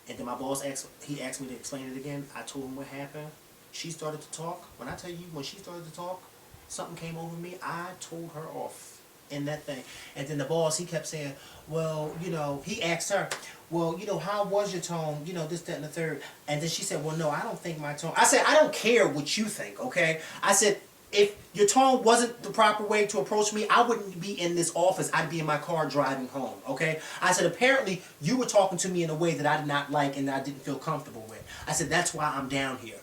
And then my boss asked me to explain it again. I told him what happened. She started to talk. When I tell you, when she started to talk, something came over me. I told her off. in that thing. And then the boss, he kept saying, well, you know, he asked her, well, you know, how was your tone? You know, this, that, and the third. And then she said, well, no, I don't think my tone. I said, I don't care what you think, okay? I said, if your tone wasn't the proper way to approach me, I wouldn't be in this office. I'd be in my car driving home, okay? I said, apparently, you were talking to me in a way that I did not like and I didn't feel comfortable with. I said, that's why I'm down here.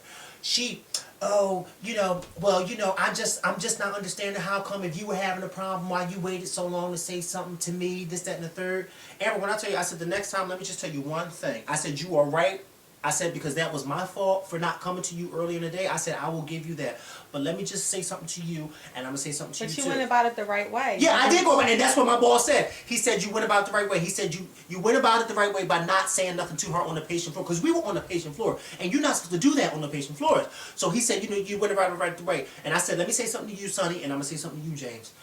She, oh, you know, well, you know, I'm just not understanding how come if you were having a problem, why you waited so long to say something to me, this, that, and the third. Amber, when I tell you, I said, the next time, let me just tell you one thing. I said, you are right. I said, because that was my fault for not coming to you earlier in the day. I said, I will give you that. But let me just say something to you, and I'm going to say something to you, too. But you went about it the right way. Yeah, I did go about it, and that's what my boss said. He said, you went about it the right way. He said, you went about it the right way by not saying nothing to her on the patient floor, because we were on the patient floor, and you're not supposed to do that on the patient floor. So he said, you know, you went about it the right way. And I said, let me say something to you, Sonny, and I'm going to say something to you, James.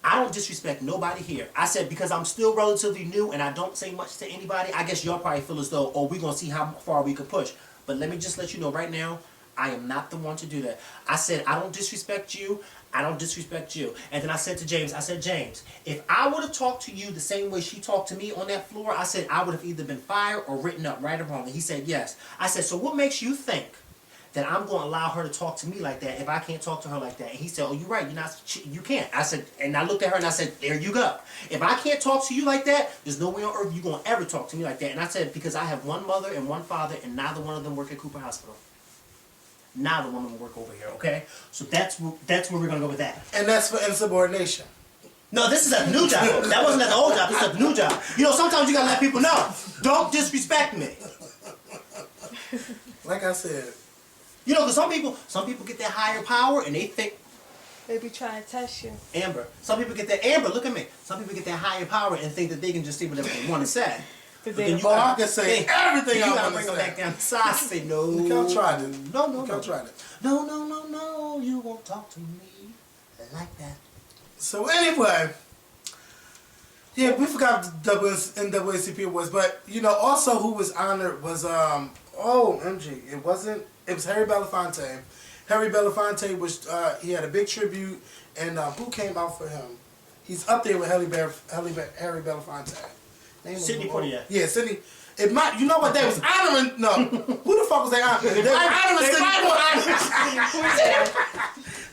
I don't disrespect nobody here. I said, because I'm still relatively new, and I don't say much to anybody, I guess y'all probably feel as though, oh, we're going to see how far we can push. But let me just let you know right now, I am not the one to do that. I said, I don't disrespect you. I don't disrespect you. And then I said to James, I said, James, if I would have talked to you the same way she talked to me on that floor, I said, I would have either been fired or written up, right or wrong. And he said, yes. I said, so what makes you think that I'm going to allow her to talk to me like that if I can't talk to her like that? And he said, oh, you're right. You can't. I said, and I looked at her and I said, there you go. If I can't talk to you like that, there's no way on earth you're going to ever talk to me like that. And I said, because I have one mother and one father, and neither one of them work at Cooper Hospital. Neither one of them work over here, okay? So that's where we're going to go with that. And that's for insubordination. No, this is a new job. That wasn't at the old job. This is a new job. You know, sometimes you got to let people know. Don't disrespect me. Like I said. You know, because some people get that higher power and they think, They be trying to test you. Amber, some people get that, Amber, look at me. Some people get that higher power and think that they can just say whatever they want to say. But then you I can say everything I want to say. You gotta bring them back down to side. I say, no. Look how I tried it. No. Tried it. No, you won't talk to me like that. So anyway, yeah, we forgot the NAACP Awards, but you know, also who was honored was it was Harry Belafonte. Harry Belafonte was he had a big tribute, and who came out for him? He's up there with Harry Belafonte. Sidney Poitier. Yeah, Sidney. It might, you know what? They was honoring. No, who the fuck was they honoring? They was honoring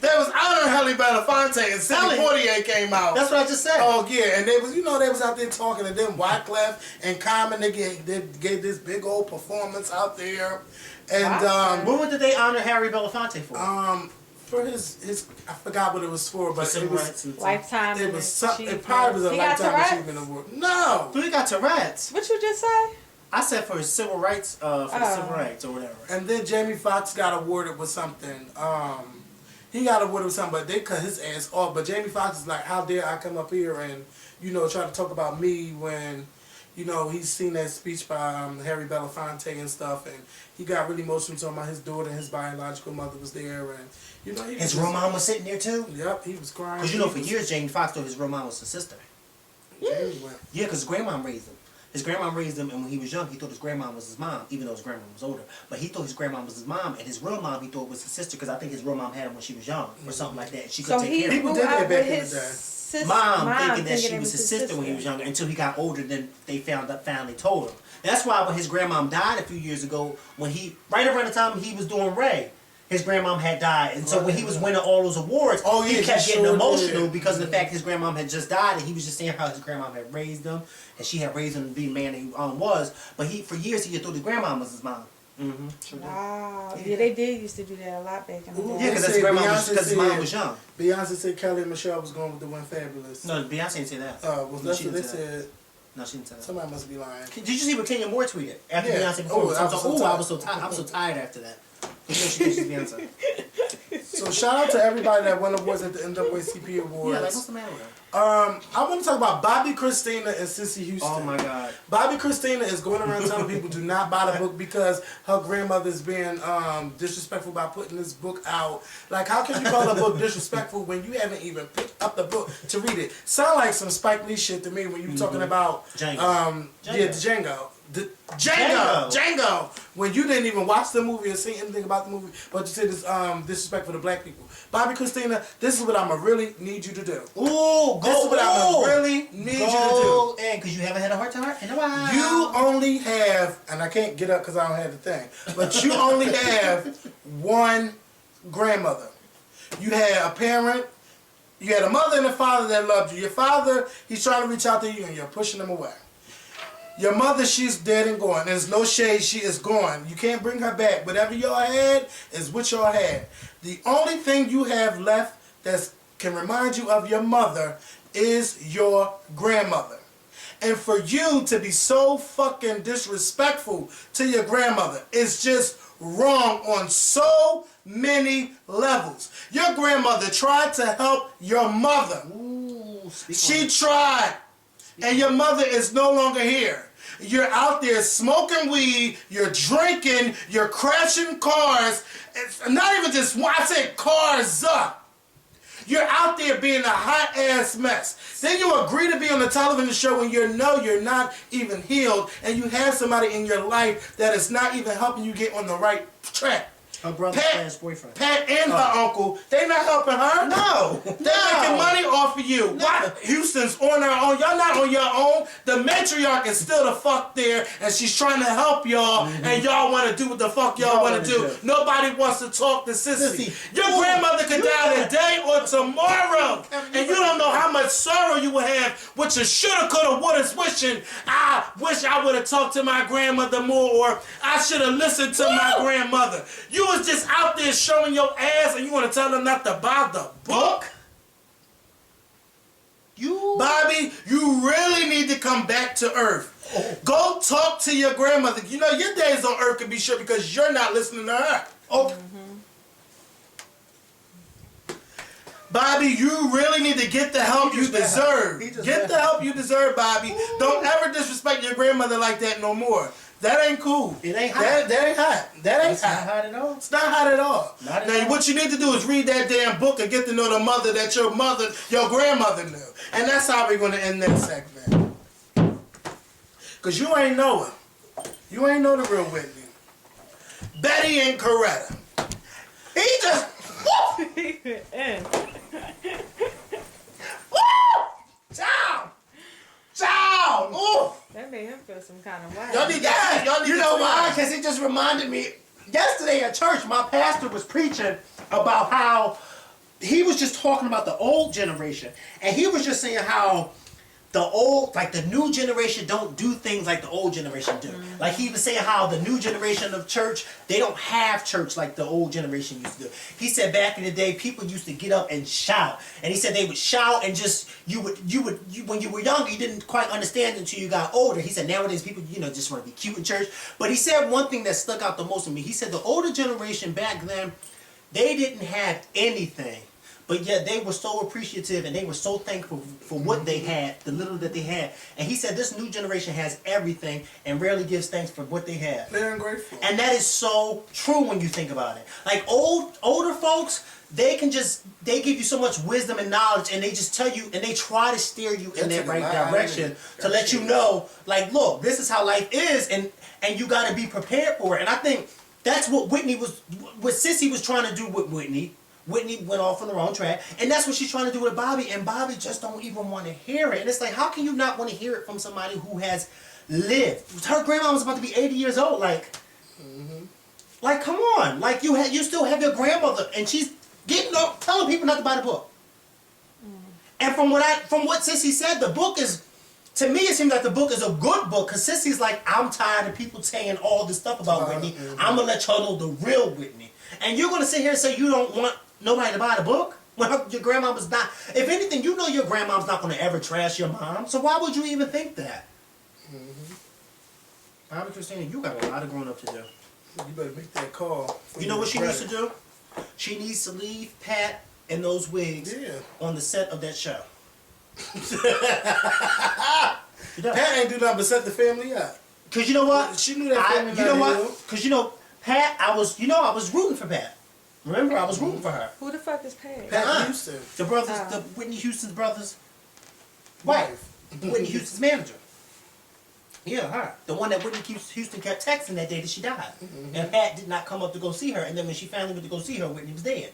They was honoring Harry Belafonte, and Sidney Poitier came out. That's what I just said. Oh yeah, and they was, you know, they was out there talking, and then Wyclef and Common, they gave this big old performance out there, and when did they honor Harry Belafonte for? For his I forgot what it was for, but it was Lifetime. It was something. It probably was a Lifetime Achievement Award. No, Dude, he got Tourette's. What you just say? I said for his civil rights, for civil rights or whatever. And then Jamie Foxx got awarded with something. He got awarded with something, but they cut his ass off. But Jamie Foxx is like, how dare I come up here and, you know, try to talk about me when, you know, he's seen that speech by Harry Belafonte and stuff, and he got really emotional talking about his daughter and his biological mother was there, and you know, his real mom was sitting there too. Yep, he was crying. Because you know, for years Jamie Foxx thought his real mom was his sister. Yeah, because his grandma raised him. His grandma raised him, and when he was young, he thought his grandma was his mom, even though his grandma was older. But he thought his grandma was his mom, and his real mom he thought was his sister, because I think his real mom had him when she was young, or something like that. And she could take care of him. People did that back in the day. Mom thinking that she was his sister when he was younger, until he got older. Then they finally told him. That's why when his grandmom died a few years ago, when right around the time he was doing Ray, his grandmom had died, and so when he was winning all those awards, he kept getting emotional because of the fact his grandmom had just died, and he was just saying how his grandmom had raised him, and she had raised him to be the man that he was. But for years he thought his grandmom was his mom. Mm-hmm. Wow. Yeah, they did used to do that a lot back in the day. Yeah, because his mom was young. Beyonce said Kelly and Michelle was going with the one Fabulous. No, Beyonce didn't say that. Well, that's what they said. No, she didn't say that. Somebody must be lying. Did you see what Kenya Moore tweeted after Beyonce performed? I was so tired after that. So shout out to everybody that won awards at the NAACP Awards. Yeah, like what's the matter with her? I want to talk about Bobbi Kristina and Cissy Houston. Oh my God. Bobbi Kristina is going around telling people do not buy the book because her grandmother's being disrespectful by putting this book out. Like, how can you call a book disrespectful when you haven't even picked up the book to read it? Sound like some Spike Lee shit to me when you talking about Django. Yeah, Django. Django. When you didn't even watch the movie or see anything about the movie, but you said this disrespect for the black people. Bobbi Kristina, this is what I'ma really need you to do. Ooh, this is what I'ma really need you to do. And because you haven't had a heart to heart in a while. You only have, and I can't get up because I don't have the thing, but you only have one grandmother. You had a parent. You had a mother and a father that loved you. Your father, he's trying to reach out to you and you're pushing him away. Your mother, she's dead and gone. There's no shade, she is gone. You can't bring her back. Whatever y'all had is what y'all had. The only thing you have left that can remind you of your mother is your grandmother. And for you to be so fucking disrespectful to your grandmother is just wrong on so many levels. Your grandmother tried to help your mother. Ooh, she tried. And your mother is no longer here. You're out there smoking weed, you're drinking, you're crashing cars. It's not even just one, I said cars up. You're out there being a hot ass mess. Then you agree to be on the television show when you know you're not even healed and you have somebody in your life that is not even helping you get on the right track. Her brother's boyfriend. Pat and her uncle, they not helping her. No. They're making money off of you. No. Why? Houston's on her own. Y'all not on your own. The matriarch is still the fuck there, and she's trying to help y'all, and y'all want to do what the fuck y'all want to do. Nobody wants to talk to Cissy. Your grandmother could die today or tomorrow, and you don't know how much sorrow you will have, what you shoulda, coulda, woulda, wishing. I wish I would have talked to my grandmother more, or I should have listened to my grandmother. You was just out there showing your ass and you want to tell them not to buy the book? Bobbi, you really need to come back to earth. Oh. Go talk to your grandmother. You know, your days on earth can be short because you're not listening to her. Oh. Bobbi, you really need to get the help you deserve. Get the help you deserve, Bobbi. Ooh. Don't ever disrespect your grandmother like that no more. That ain't cool. It ain't hot. That ain't hot. That ain't hot. Not hot at all. It's not hot at all. Not at now, all. What you need to do is read that damn book and get to know the mother that your grandmother knew. And that's how we're going to end that segment. Because you ain't know her. You ain't know the real Whitney. Betty and Coretta. He just... Down! Down! Ooh! That made him feel some kind of way. Y'all need you know why? Because it just reminded me. Yesterday at church, my pastor was preaching about how he was just talking about the old generation. And he was just saying how the new generation don't do things like the old generation do. Mm-hmm. Like he was saying how the new generation of church, they don't have church like the old generation used to do. He said back in the day, people used to get up and shout. And he said they would shout and just, when you were younger, you didn't quite understand until you got older. He said nowadays people, just want to be cute in church. But he said one thing that stuck out the most to me. He said the older generation back then, they didn't have anything. But yet they were so appreciative and they were so thankful for what they had, the little that they had. And he said this new generation has everything and rarely gives thanks for what they have. They're ungrateful. And that is so true when you think about it. Like older folks, they give you so much wisdom and knowledge and they just tell you and they try to steer you in that right direction to let you know, like, look, this is how life is and you got to be prepared for it. And I think that's what what Cissy was trying to do with Whitney. Whitney went off on the wrong track, and that's what she's trying to do with Bobbi, and Bobbi just don't even want to hear it. And it's like, how can you not want to hear it from somebody who has lived? Her grandma was about to be 80 years old. Like, like, come on. Like, you still have your grandmother, and she's telling people not to buy the book. And from what Cissy said, the book is, to me, it seems like the book is a good book, because Cissy's like, I'm tired of people saying all this stuff about Whitney. I'm going to let y'all know the real Whitney. And you're going to sit here and say you don't want nobody to buy the book? Well, your grandmama's not. If anything, you know your grandmom's not going to ever trash your mom. So why would you even think that? Bobbi Kristina, you got a lot of growing up to do. You better make that call. You know what she needs to do? She needs to leave Pat and those wigs on the set of that show. Pat ain't do nothing but set the family up. Because you know what? She knew that family. You know what? Because Pat, I was rooting for Pat. Remember, I was rooting for her. Who the fuck is Pat? Pat Houston. The brothers, the Whitney Houston's brothers' wife. Whitney Houston's manager. Yeah, her. The one that Whitney Houston kept texting that day that she died. And Pat did not come up to go see her. And then when she finally went to go see her, Whitney was dead.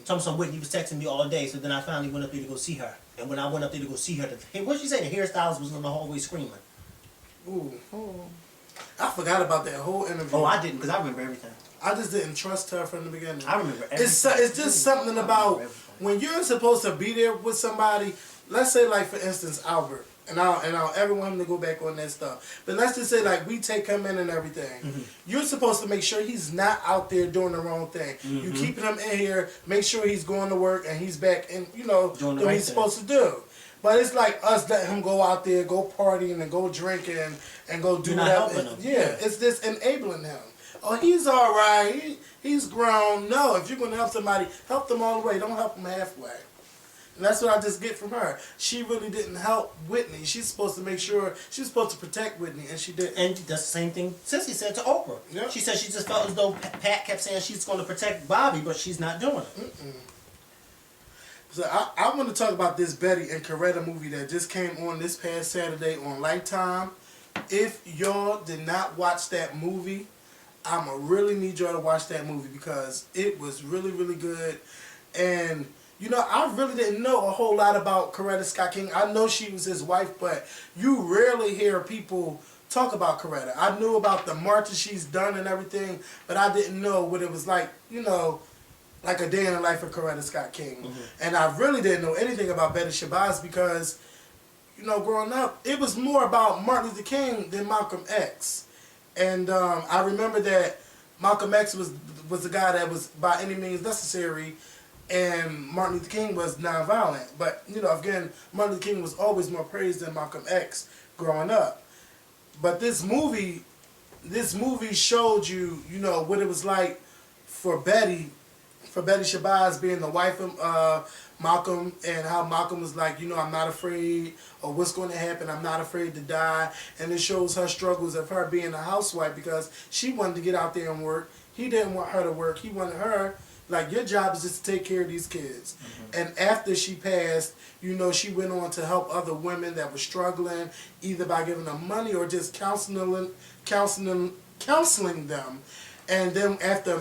Some Whitney was texting me all day, so then I finally went up there to go see her. And when I went up there to go see her, what did she say? The hairstylist was in the hallway screaming. Ooh. Oh. I forgot about that whole interview. Oh, I didn't, because I remember everything. I just didn't trust her from the beginning. I remember everything. It's just something about when you're supposed to be there with somebody. Let's say, like, for instance, Albert. And I'll ever want him to go back on that stuff. But let's just say, like, we take him in and everything. You're supposed to make sure he's not out there doing the wrong thing. You keeping him in here, make sure he's going to work and he's back and, you know, doing what he's supposed to do. But it's like us letting him go out there, go partying and go drinking and go do You're not whatever. helping him. Yeah, it's just enabling him. Oh, he's all right. He's grown. No, if you're going to help somebody, help them all the way. Don't help them halfway. And that's what I just get from her. She really didn't help Whitney. She's supposed to make sure, she's supposed to protect Whitney, and she didn't. And that's the same thing Cissy said to Oprah. Yeah. She said she just felt as though Pat kept saying she's going to protect Bobby, but she's not doing it. So I want to talk about this Betty and Coretta movie that just came on this past Saturday on Lifetime. If y'all did not watch that movie, I'ma really need y'all to watch that movie because it was really, really good. And you know, I really didn't know a whole lot about Coretta Scott King. I know she was his wife, but you rarely hear people talk about Coretta. I knew about the marches she's done and everything, but I didn't know what it was like, you know, like a day in the life of Coretta Scott King. And I really didn't know anything about Betty Shabazz because, you know, growing up, it was more about Martin Luther King than Malcolm X. And I remember that Malcolm X was the guy that was by any means necessary, and Martin Luther King was nonviolent. But, you know, again, Martin Luther King was always more praised than Malcolm X growing up. But this movie showed you, you know, what it was like for Betty Shabazz being the wife of Malcolm, and how Malcolm was like, you know, I'm not afraid of what's going to happen. I'm not afraid to die. And it shows her struggles of her being a housewife because she wanted to get out there and work. He didn't want her to work. He wanted her, like, your job is just to take care of these kids. And after she passed, you know, she went on to help other women that were struggling, either by giving them money or just counseling them. And then after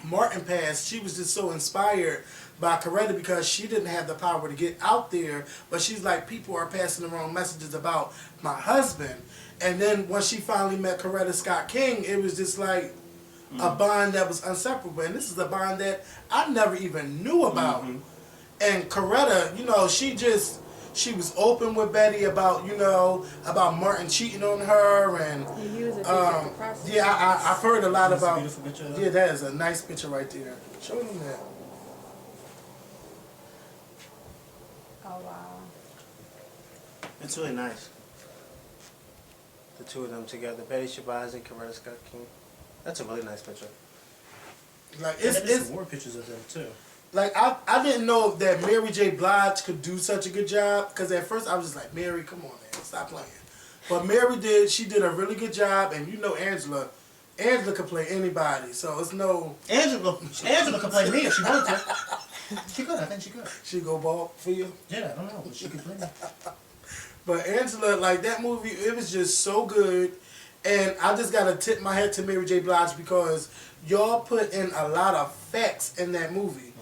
Martin passed, she was just so inspired by Coretta because she didn't have the power to get out there, but she's like, people are passing the wrong messages about my husband. And then when she finally met Coretta Scott King, it was just like a bond that was inseparable. And this is a bond that I never even knew about. And Coretta, you know, she was open with Betty about, you know, about Martin cheating on her, and he was a big at the process. yeah, I've heard a lot about. Beautiful picture. Yeah, that is a nice picture right there. Show them that. Oh wow. It's really nice. The two of them together, Betty Shabazz and Coretta Scott King. That's a really nice picture. Like There's it's some more pictures of them too. like I didn't know that Mary J. Blige could do such a good job, because at first I was just like, Mary, come on, man, stop playing. But Mary she did a really good job, and you know Angela could play anybody, so it's no. Angela could play me if she wanted to. She could, I think she could. She go ball for you. Yeah, I don't know, but she could play me. But Angela, like, that movie, it was just so good. And I just got to tip my hat to Mary J. Blige because y'all put in a lot of facts in that movie.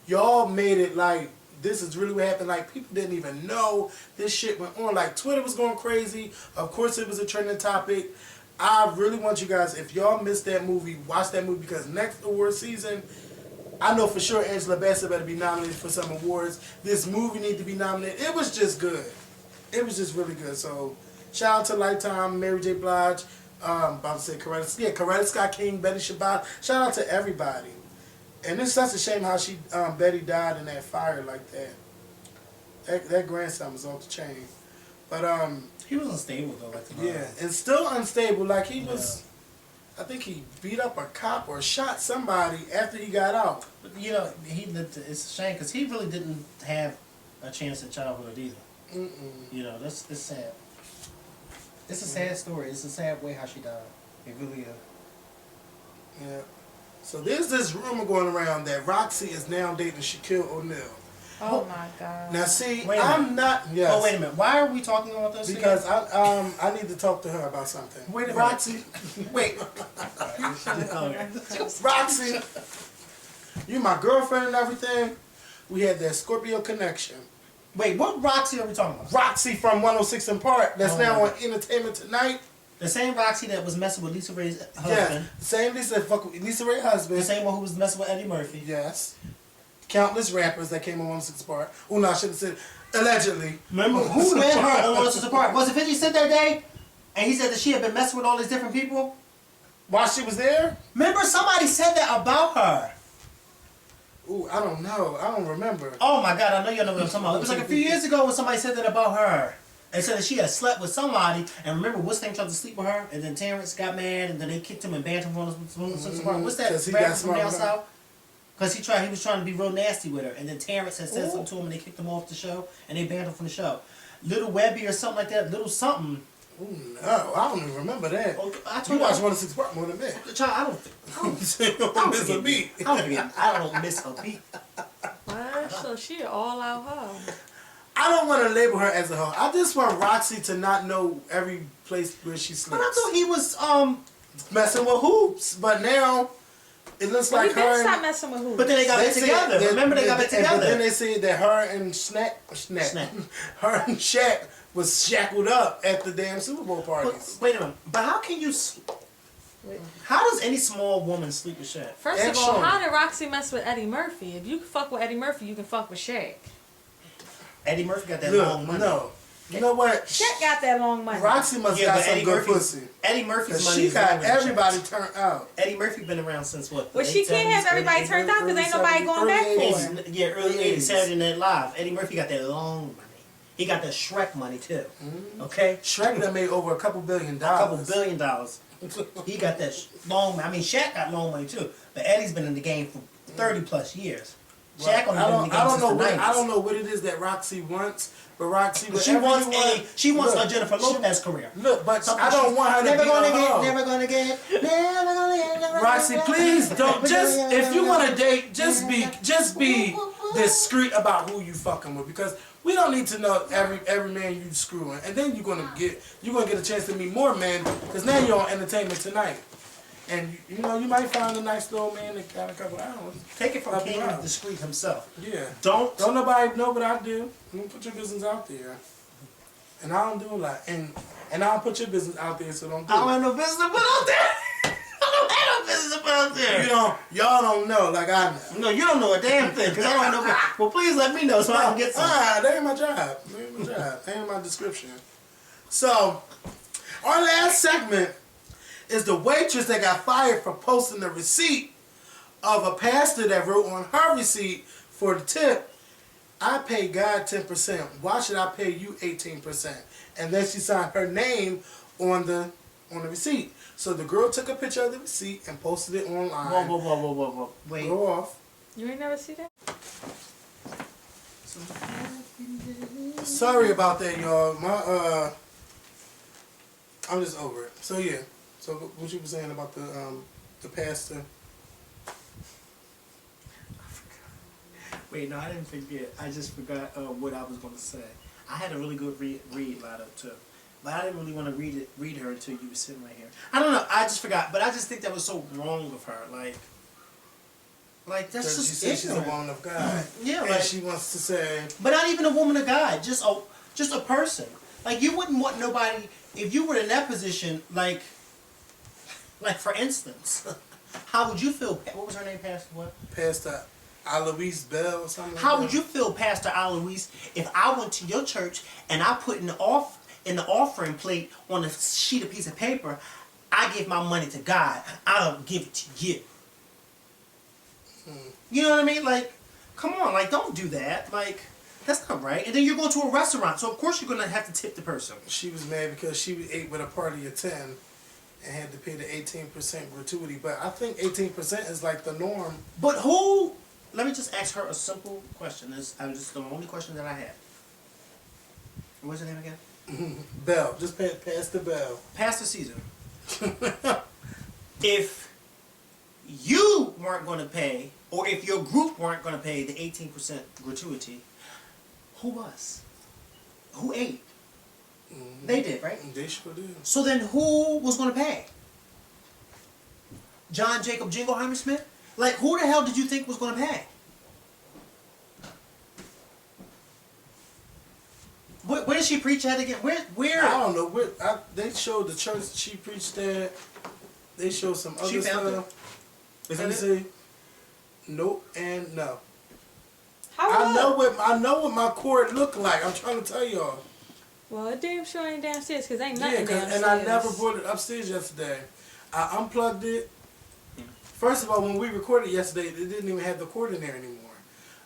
Y'all made it like, this is really what happened. Like, people didn't even know this shit went on. Like, Twitter was going crazy. Of course, it was a trending topic. I really want you guys, if y'all missed that movie, watch that movie, because next award season, I know for sure Angela Bassett better be nominated for some awards. This movie need to be nominated. It was just good. It was just really good. So, shout out to Lifetime, Mary J. Blige, about to say Coretta. Yeah, Coretta Scott King, Betty Shabazz. Shout out to everybody. And it's such a shame how Betty died in that fire like that. That grandson was off the chain. But He was unstable though, like yeah, and still unstable. Like he was, I think he beat up a cop or shot somebody after he got out. But you know, it's a shame because he really didn't have a chance at childhood either. You know, it's sad. It's a sad story. It's a sad way how she died. It really is. Yeah. So there's this rumor going around that Roxy is now dating Shaquille O'Neal. Oh my God. Now see, Wait a I'm not. Yes. Oh, wait a minute. Why are we talking about this Because again? I need to talk to her about something. Wait a minute. Roxy, Wait. Roxy, you my girlfriend and everything. We had that Scorpio connection. Wait, what Roxy are we talking about? Roxy from 106 in Park. That's Oh, now my on Entertainment Tonight. The same Roxy that was messing with Lisa Ray's husband. Yeah, same Lisa. Fuck with Lisa Ray's husband. The same one who was messing with Eddie Murphy. Yes. Countless rappers that came on 106 Park. Oh no, I should have said allegedly. Remember who met her on 106 Park? Was it 50 Cent that day? And he said that she had been messing with all these different people? While she was there? Remember somebody said that about her. Ooh, I don't know. I don't remember. Oh my God, I know you know what I'm talking about. It was like a few years ago when somebody said that about her. And said that she had slept with somebody, and remember What's-Name tried to sleep with her, and then Terrence got mad, and then they kicked him and banned him from the Park. What's that 'Cause he got rapper from smart down with her. south? Because he was trying to be real nasty with her, and then Terrence had said something to him, and they kicked him off the show, and they banned him from the show. Little Webby or something like that, little something. Ooh, no, I don't even remember that. Oh, I You told watched you, 106 Park more than me. child, I don't Miss a beat. I don't miss a beat. Well, so she all out hoe. I don't want to label her as a hoe. I just want Roxy to not know every place where she But I sleeps. thought he was Messing with hoops, but now it looks Well, like he been her. stop messing with who? But then they got back said together. that- Remember they got back But then together. they said that her and Snack, her and Shaq was shackled up at the damn Super Bowl parties. Wait a minute. But how can you? How does any small woman sleep with Shaq? First of Ed all, Sheeran. how did Roxy mess with Eddie Murphy? If you can fuck with Eddie Murphy, you can fuck with Shaq. Eddie Murphy got that Look, long money. no. You know what? Shaq got that long money. Roxy must Yeah, got but some Eddie good Murphy's pussy. Eddie Murphy's 'Cause money she is got longer than everybody Shaq's. turned out. Eddie Murphy been around since what? Well, the she late can't have 70s, everybody turned out because ain't nobody going back for early it. 80s. Yeah, early Early 80s, 80s. Saturday Night Live. Eddie Murphy got that long money. He got that Shrek money too. Okay? Shrek done made over a couple $billion. A couple $1 billion. He got that long money. I mean, Shaq got long money too. But Eddie's been in the game for 30 plus years. Shaq only been in the game since the 90s. I don't know what it is that Roxy wants, but Roxy, She wants a Jennifer Lopez career. Look, but Something I don't want her to never be gonna a get, hoe. never gonna get, never gonna get, never Roxy, gonna please get, don't. never Just gonna if you get, want to date, just be discreet about who you fucking with, because we don't need to know every man you screwing, and then you're gonna get a chance to meet more men, because now you're on Entertainment Tonight, and you know you might find a nice little man that got a couple hours. Take it from Help King you out. Discreet himself. Yeah. Don't Nobody know what I do. You put your business out there, and I don't do a lot, and I don't put your business out there, so don't do I don't it. have no business to put out there. I don't have no business to put out there. Y'all don't know like I know. No, you don't know a damn thing because I don't know. Well, please let me know so I can get some. That ain't my job. That ain't my job. That ain't my description. So, our last segment is the waitress that got fired for posting the receipt of a pastor that wrote on her receipt for the tip, I pay God 10%. Why should I pay you 18%? And then she signed her name on the receipt. So the girl took a picture of the receipt and posted it online. Whoa. Wait. Go off. You ain't never see that? Sorry about that, y'all. I'm just over it. So yeah. So what you were saying about the pastor? Wait, no, I didn't forget. I just forgot what I was going to say. I had a really good read Lotto too, but I didn't really want to read her until you were sitting right here. I don't know. I just forgot, but I just think that was so wrong of her. Like that's She just said she's a ignorant. woman of God. Yeah, and like, she wants to say, but not even a woman of God, just a person. Like you wouldn't want nobody if you were in that position. Like for instance, how would you feel? What was her name, Pastor? What? Pastor Aloise Bell or something like How that. would you feel, Pastor Aloise, if I went to your church and I put in the offering plate on a piece of paper, I give my money to God, I don't give it to you. You know what I mean? Like, come on, like, don't do that. Like, that's not right. And then you're going to a restaurant, so of course you're going to have to tip the person. She was mad because she ate with a party of 10 and had to pay the 18% gratuity. But I think 18% is like the norm. But who... Let me just ask her a simple question. This is the only question that I have. What's her name again? Bell. Just pass the bell. Pastor Caesar. If you weren't going to pay, or if your group weren't going to pay the 18% gratuity, Who was? Who ate? They did, right? They sure did. So then who was going to pay? John Jacob Jingleheimer Smith? Like, who the hell did you think was going to pay? Where did she preach at again? Where? I don't know. They showed the church she preached at. They showed some other She found stuff. Is Let me that it? see. Nope and no. How I know what my cord looked like. I'm trying to tell y'all. Well, it damn sure ain't downstairs because ain't nothing downstairs. And I never brought it upstairs yesterday. I unplugged it. First of all, when we recorded yesterday, it didn't even have the cord in there anymore.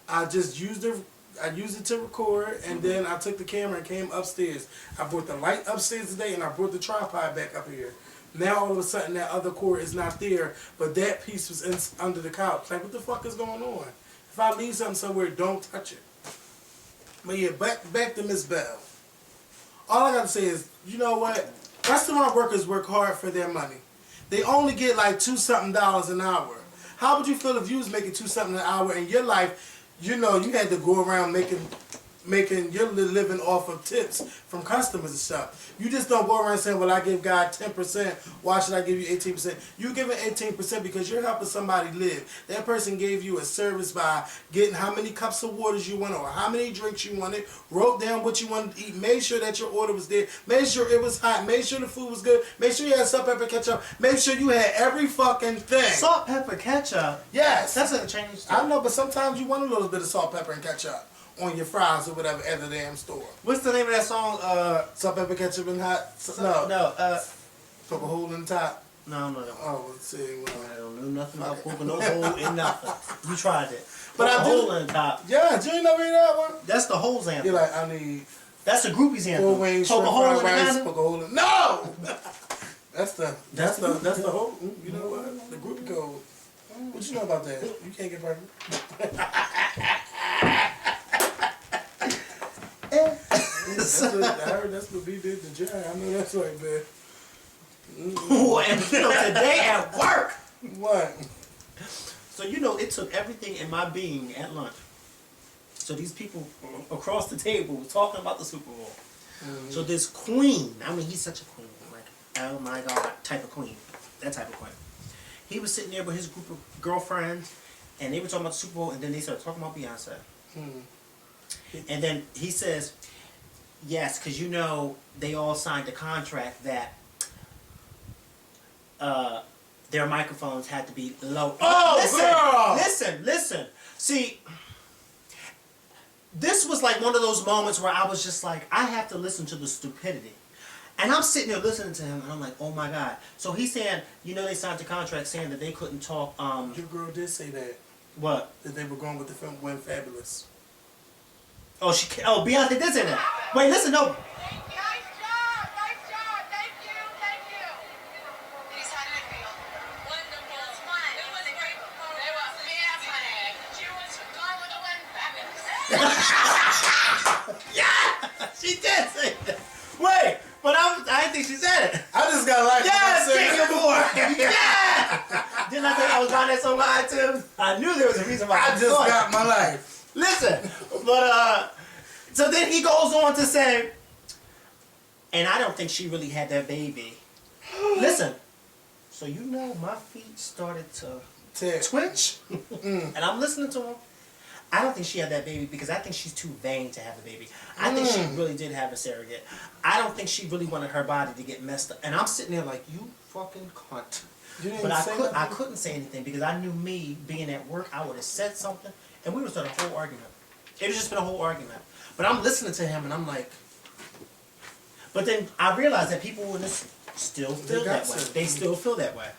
I just used it. I used it to record, and then I took the camera and came upstairs. I brought the light upstairs today, and I brought the tripod back up here. Now all of a sudden that other cord is not there, but that piece was under the couch. Like, what the fuck is going on? If I leave something somewhere, don't touch it. But yeah, back to Miss Bell. All I gotta say is, you know what? Restaurant workers work hard for their money. They only get like $2-something an hour. How would you feel if you was making $2-something an hour in your life? You know, you had to go around making your living off of tips from customers and stuff. You just don't go around saying, well, I give God 10%, why should I give you 18%? You give it 18% because you're helping somebody live. That person gave you a service by getting how many cups of waters you wanted or how many drinks you wanted, wrote down what you wanted to eat, made sure that your order was there, made sure it was hot, made sure the food was good, made sure you had salt, pepper, ketchup, made sure you had every fucking thing. Salt, pepper, ketchup. Yes. That's a Chinese store. I know, but sometimes you want a little bit of salt, pepper, and ketchup on your fries or whatever at the damn store. What's the name of that song? Salt, pepper, ketchup, and hot. No. Poke a hole in the top. No. Oh, let's see. I don't know nothing about poking no hole in nothing. You tried it. But Poke I a do. hole in the top. Yeah, you ain't never hear that one? That's the holes anthem. You're like, I need That's the groupies anthem. 4 wings, Poke shrimp, a hole fried in the rice, top. poke a hole in. No! That's the whole. You know what? The groupie code. What you know about that? You can't get pregnant. I heard that's what B did to Jay. I know that's right, man. And today at work. What? So you know, it took everything in my being at lunch. So these people across the table were talking about the Super Bowl. So this queen, I mean, he's such a queen, like, oh my God, type of queen, that type of queen. He was sitting there with his group of girlfriends, and they were talking about the Super Bowl, and then they started talking about Beyonce. And then he says, yes, because you know, they all signed a contract that their microphones had to be low. Oh, listen, girl! Listen. See, this was like one of those moments where I was just like, I have to listen to the stupidity. And I'm sitting there listening to him, and I'm like, oh my God. So he's saying, you know, they signed the contract saying that they couldn't talk. Your girl did say that. What? That they were going with the film When Fabulous. Oh, Beyonce did say that. Wait, listen, no. Nice job, thank you. Please, how did it feel? Wonderful. It was fun. It was great. It was fantastic. She was gone with the wind. Fabulous. Yeah, she did say that. Wait, but I didn't think she said it. I just got like Yes, King of War. Yeah. Didn't I say I was buying that song on iTunes? I knew there was a reason why I just got my life. Listen, but so then he goes on to say, and I don't think she really had that baby. Listen, so you know my feet started to twitch, and I'm listening to him. I don't think she had that baby because I think she's too vain to have a baby. I think she really did have a surrogate. I don't think she really wanted her body to get messed up. And I'm sitting there like, you fucking cunt. But I couldn't say anything because I knew me being at work, I would have said something, and we would start a whole argument. It was just been a whole argument. But I'm listening to him, and I'm like, but then I realized that people in this still feel that way. They still feel that way.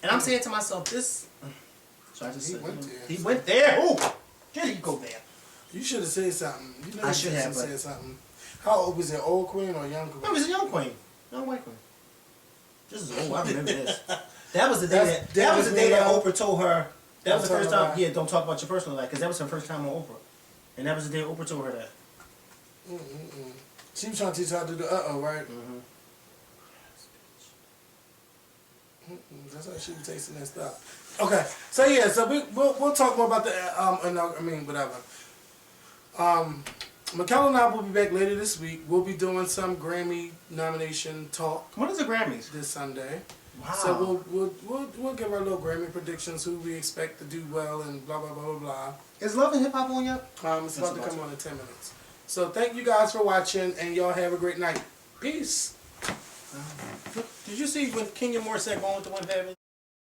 And I'm saying to myself, this. So I just said, he went there. Ooh. Did he go there? You should have said something. You know I should have said something. How old was it? Old queen or young queen? No, it was a young queen. Young white queen. This is old. I remember this. That was the day that was the day that Oprah told her. That was the first time. Yeah, don't talk about your personal life, because that was her first time on Oprah, and that was the day Oprah told her that. She was trying to teach her how to do the right? That's why she was tasting that stuff. Okay, so yeah, so we'll talk more about the whatever. Michaela and I will be back later this week. We'll be doing some Grammy nomination talk What is the Grammys? this Sunday. Wow. So we'll give our little Grammy predictions, who we expect to do well, and blah blah blah blah blah. Is Love and Hip Hop on yet? It's about to come on in 10 minutes. So thank you guys for watching, and y'all have a great night. Peace. Did you see when Kenya Moore said going to win heaven?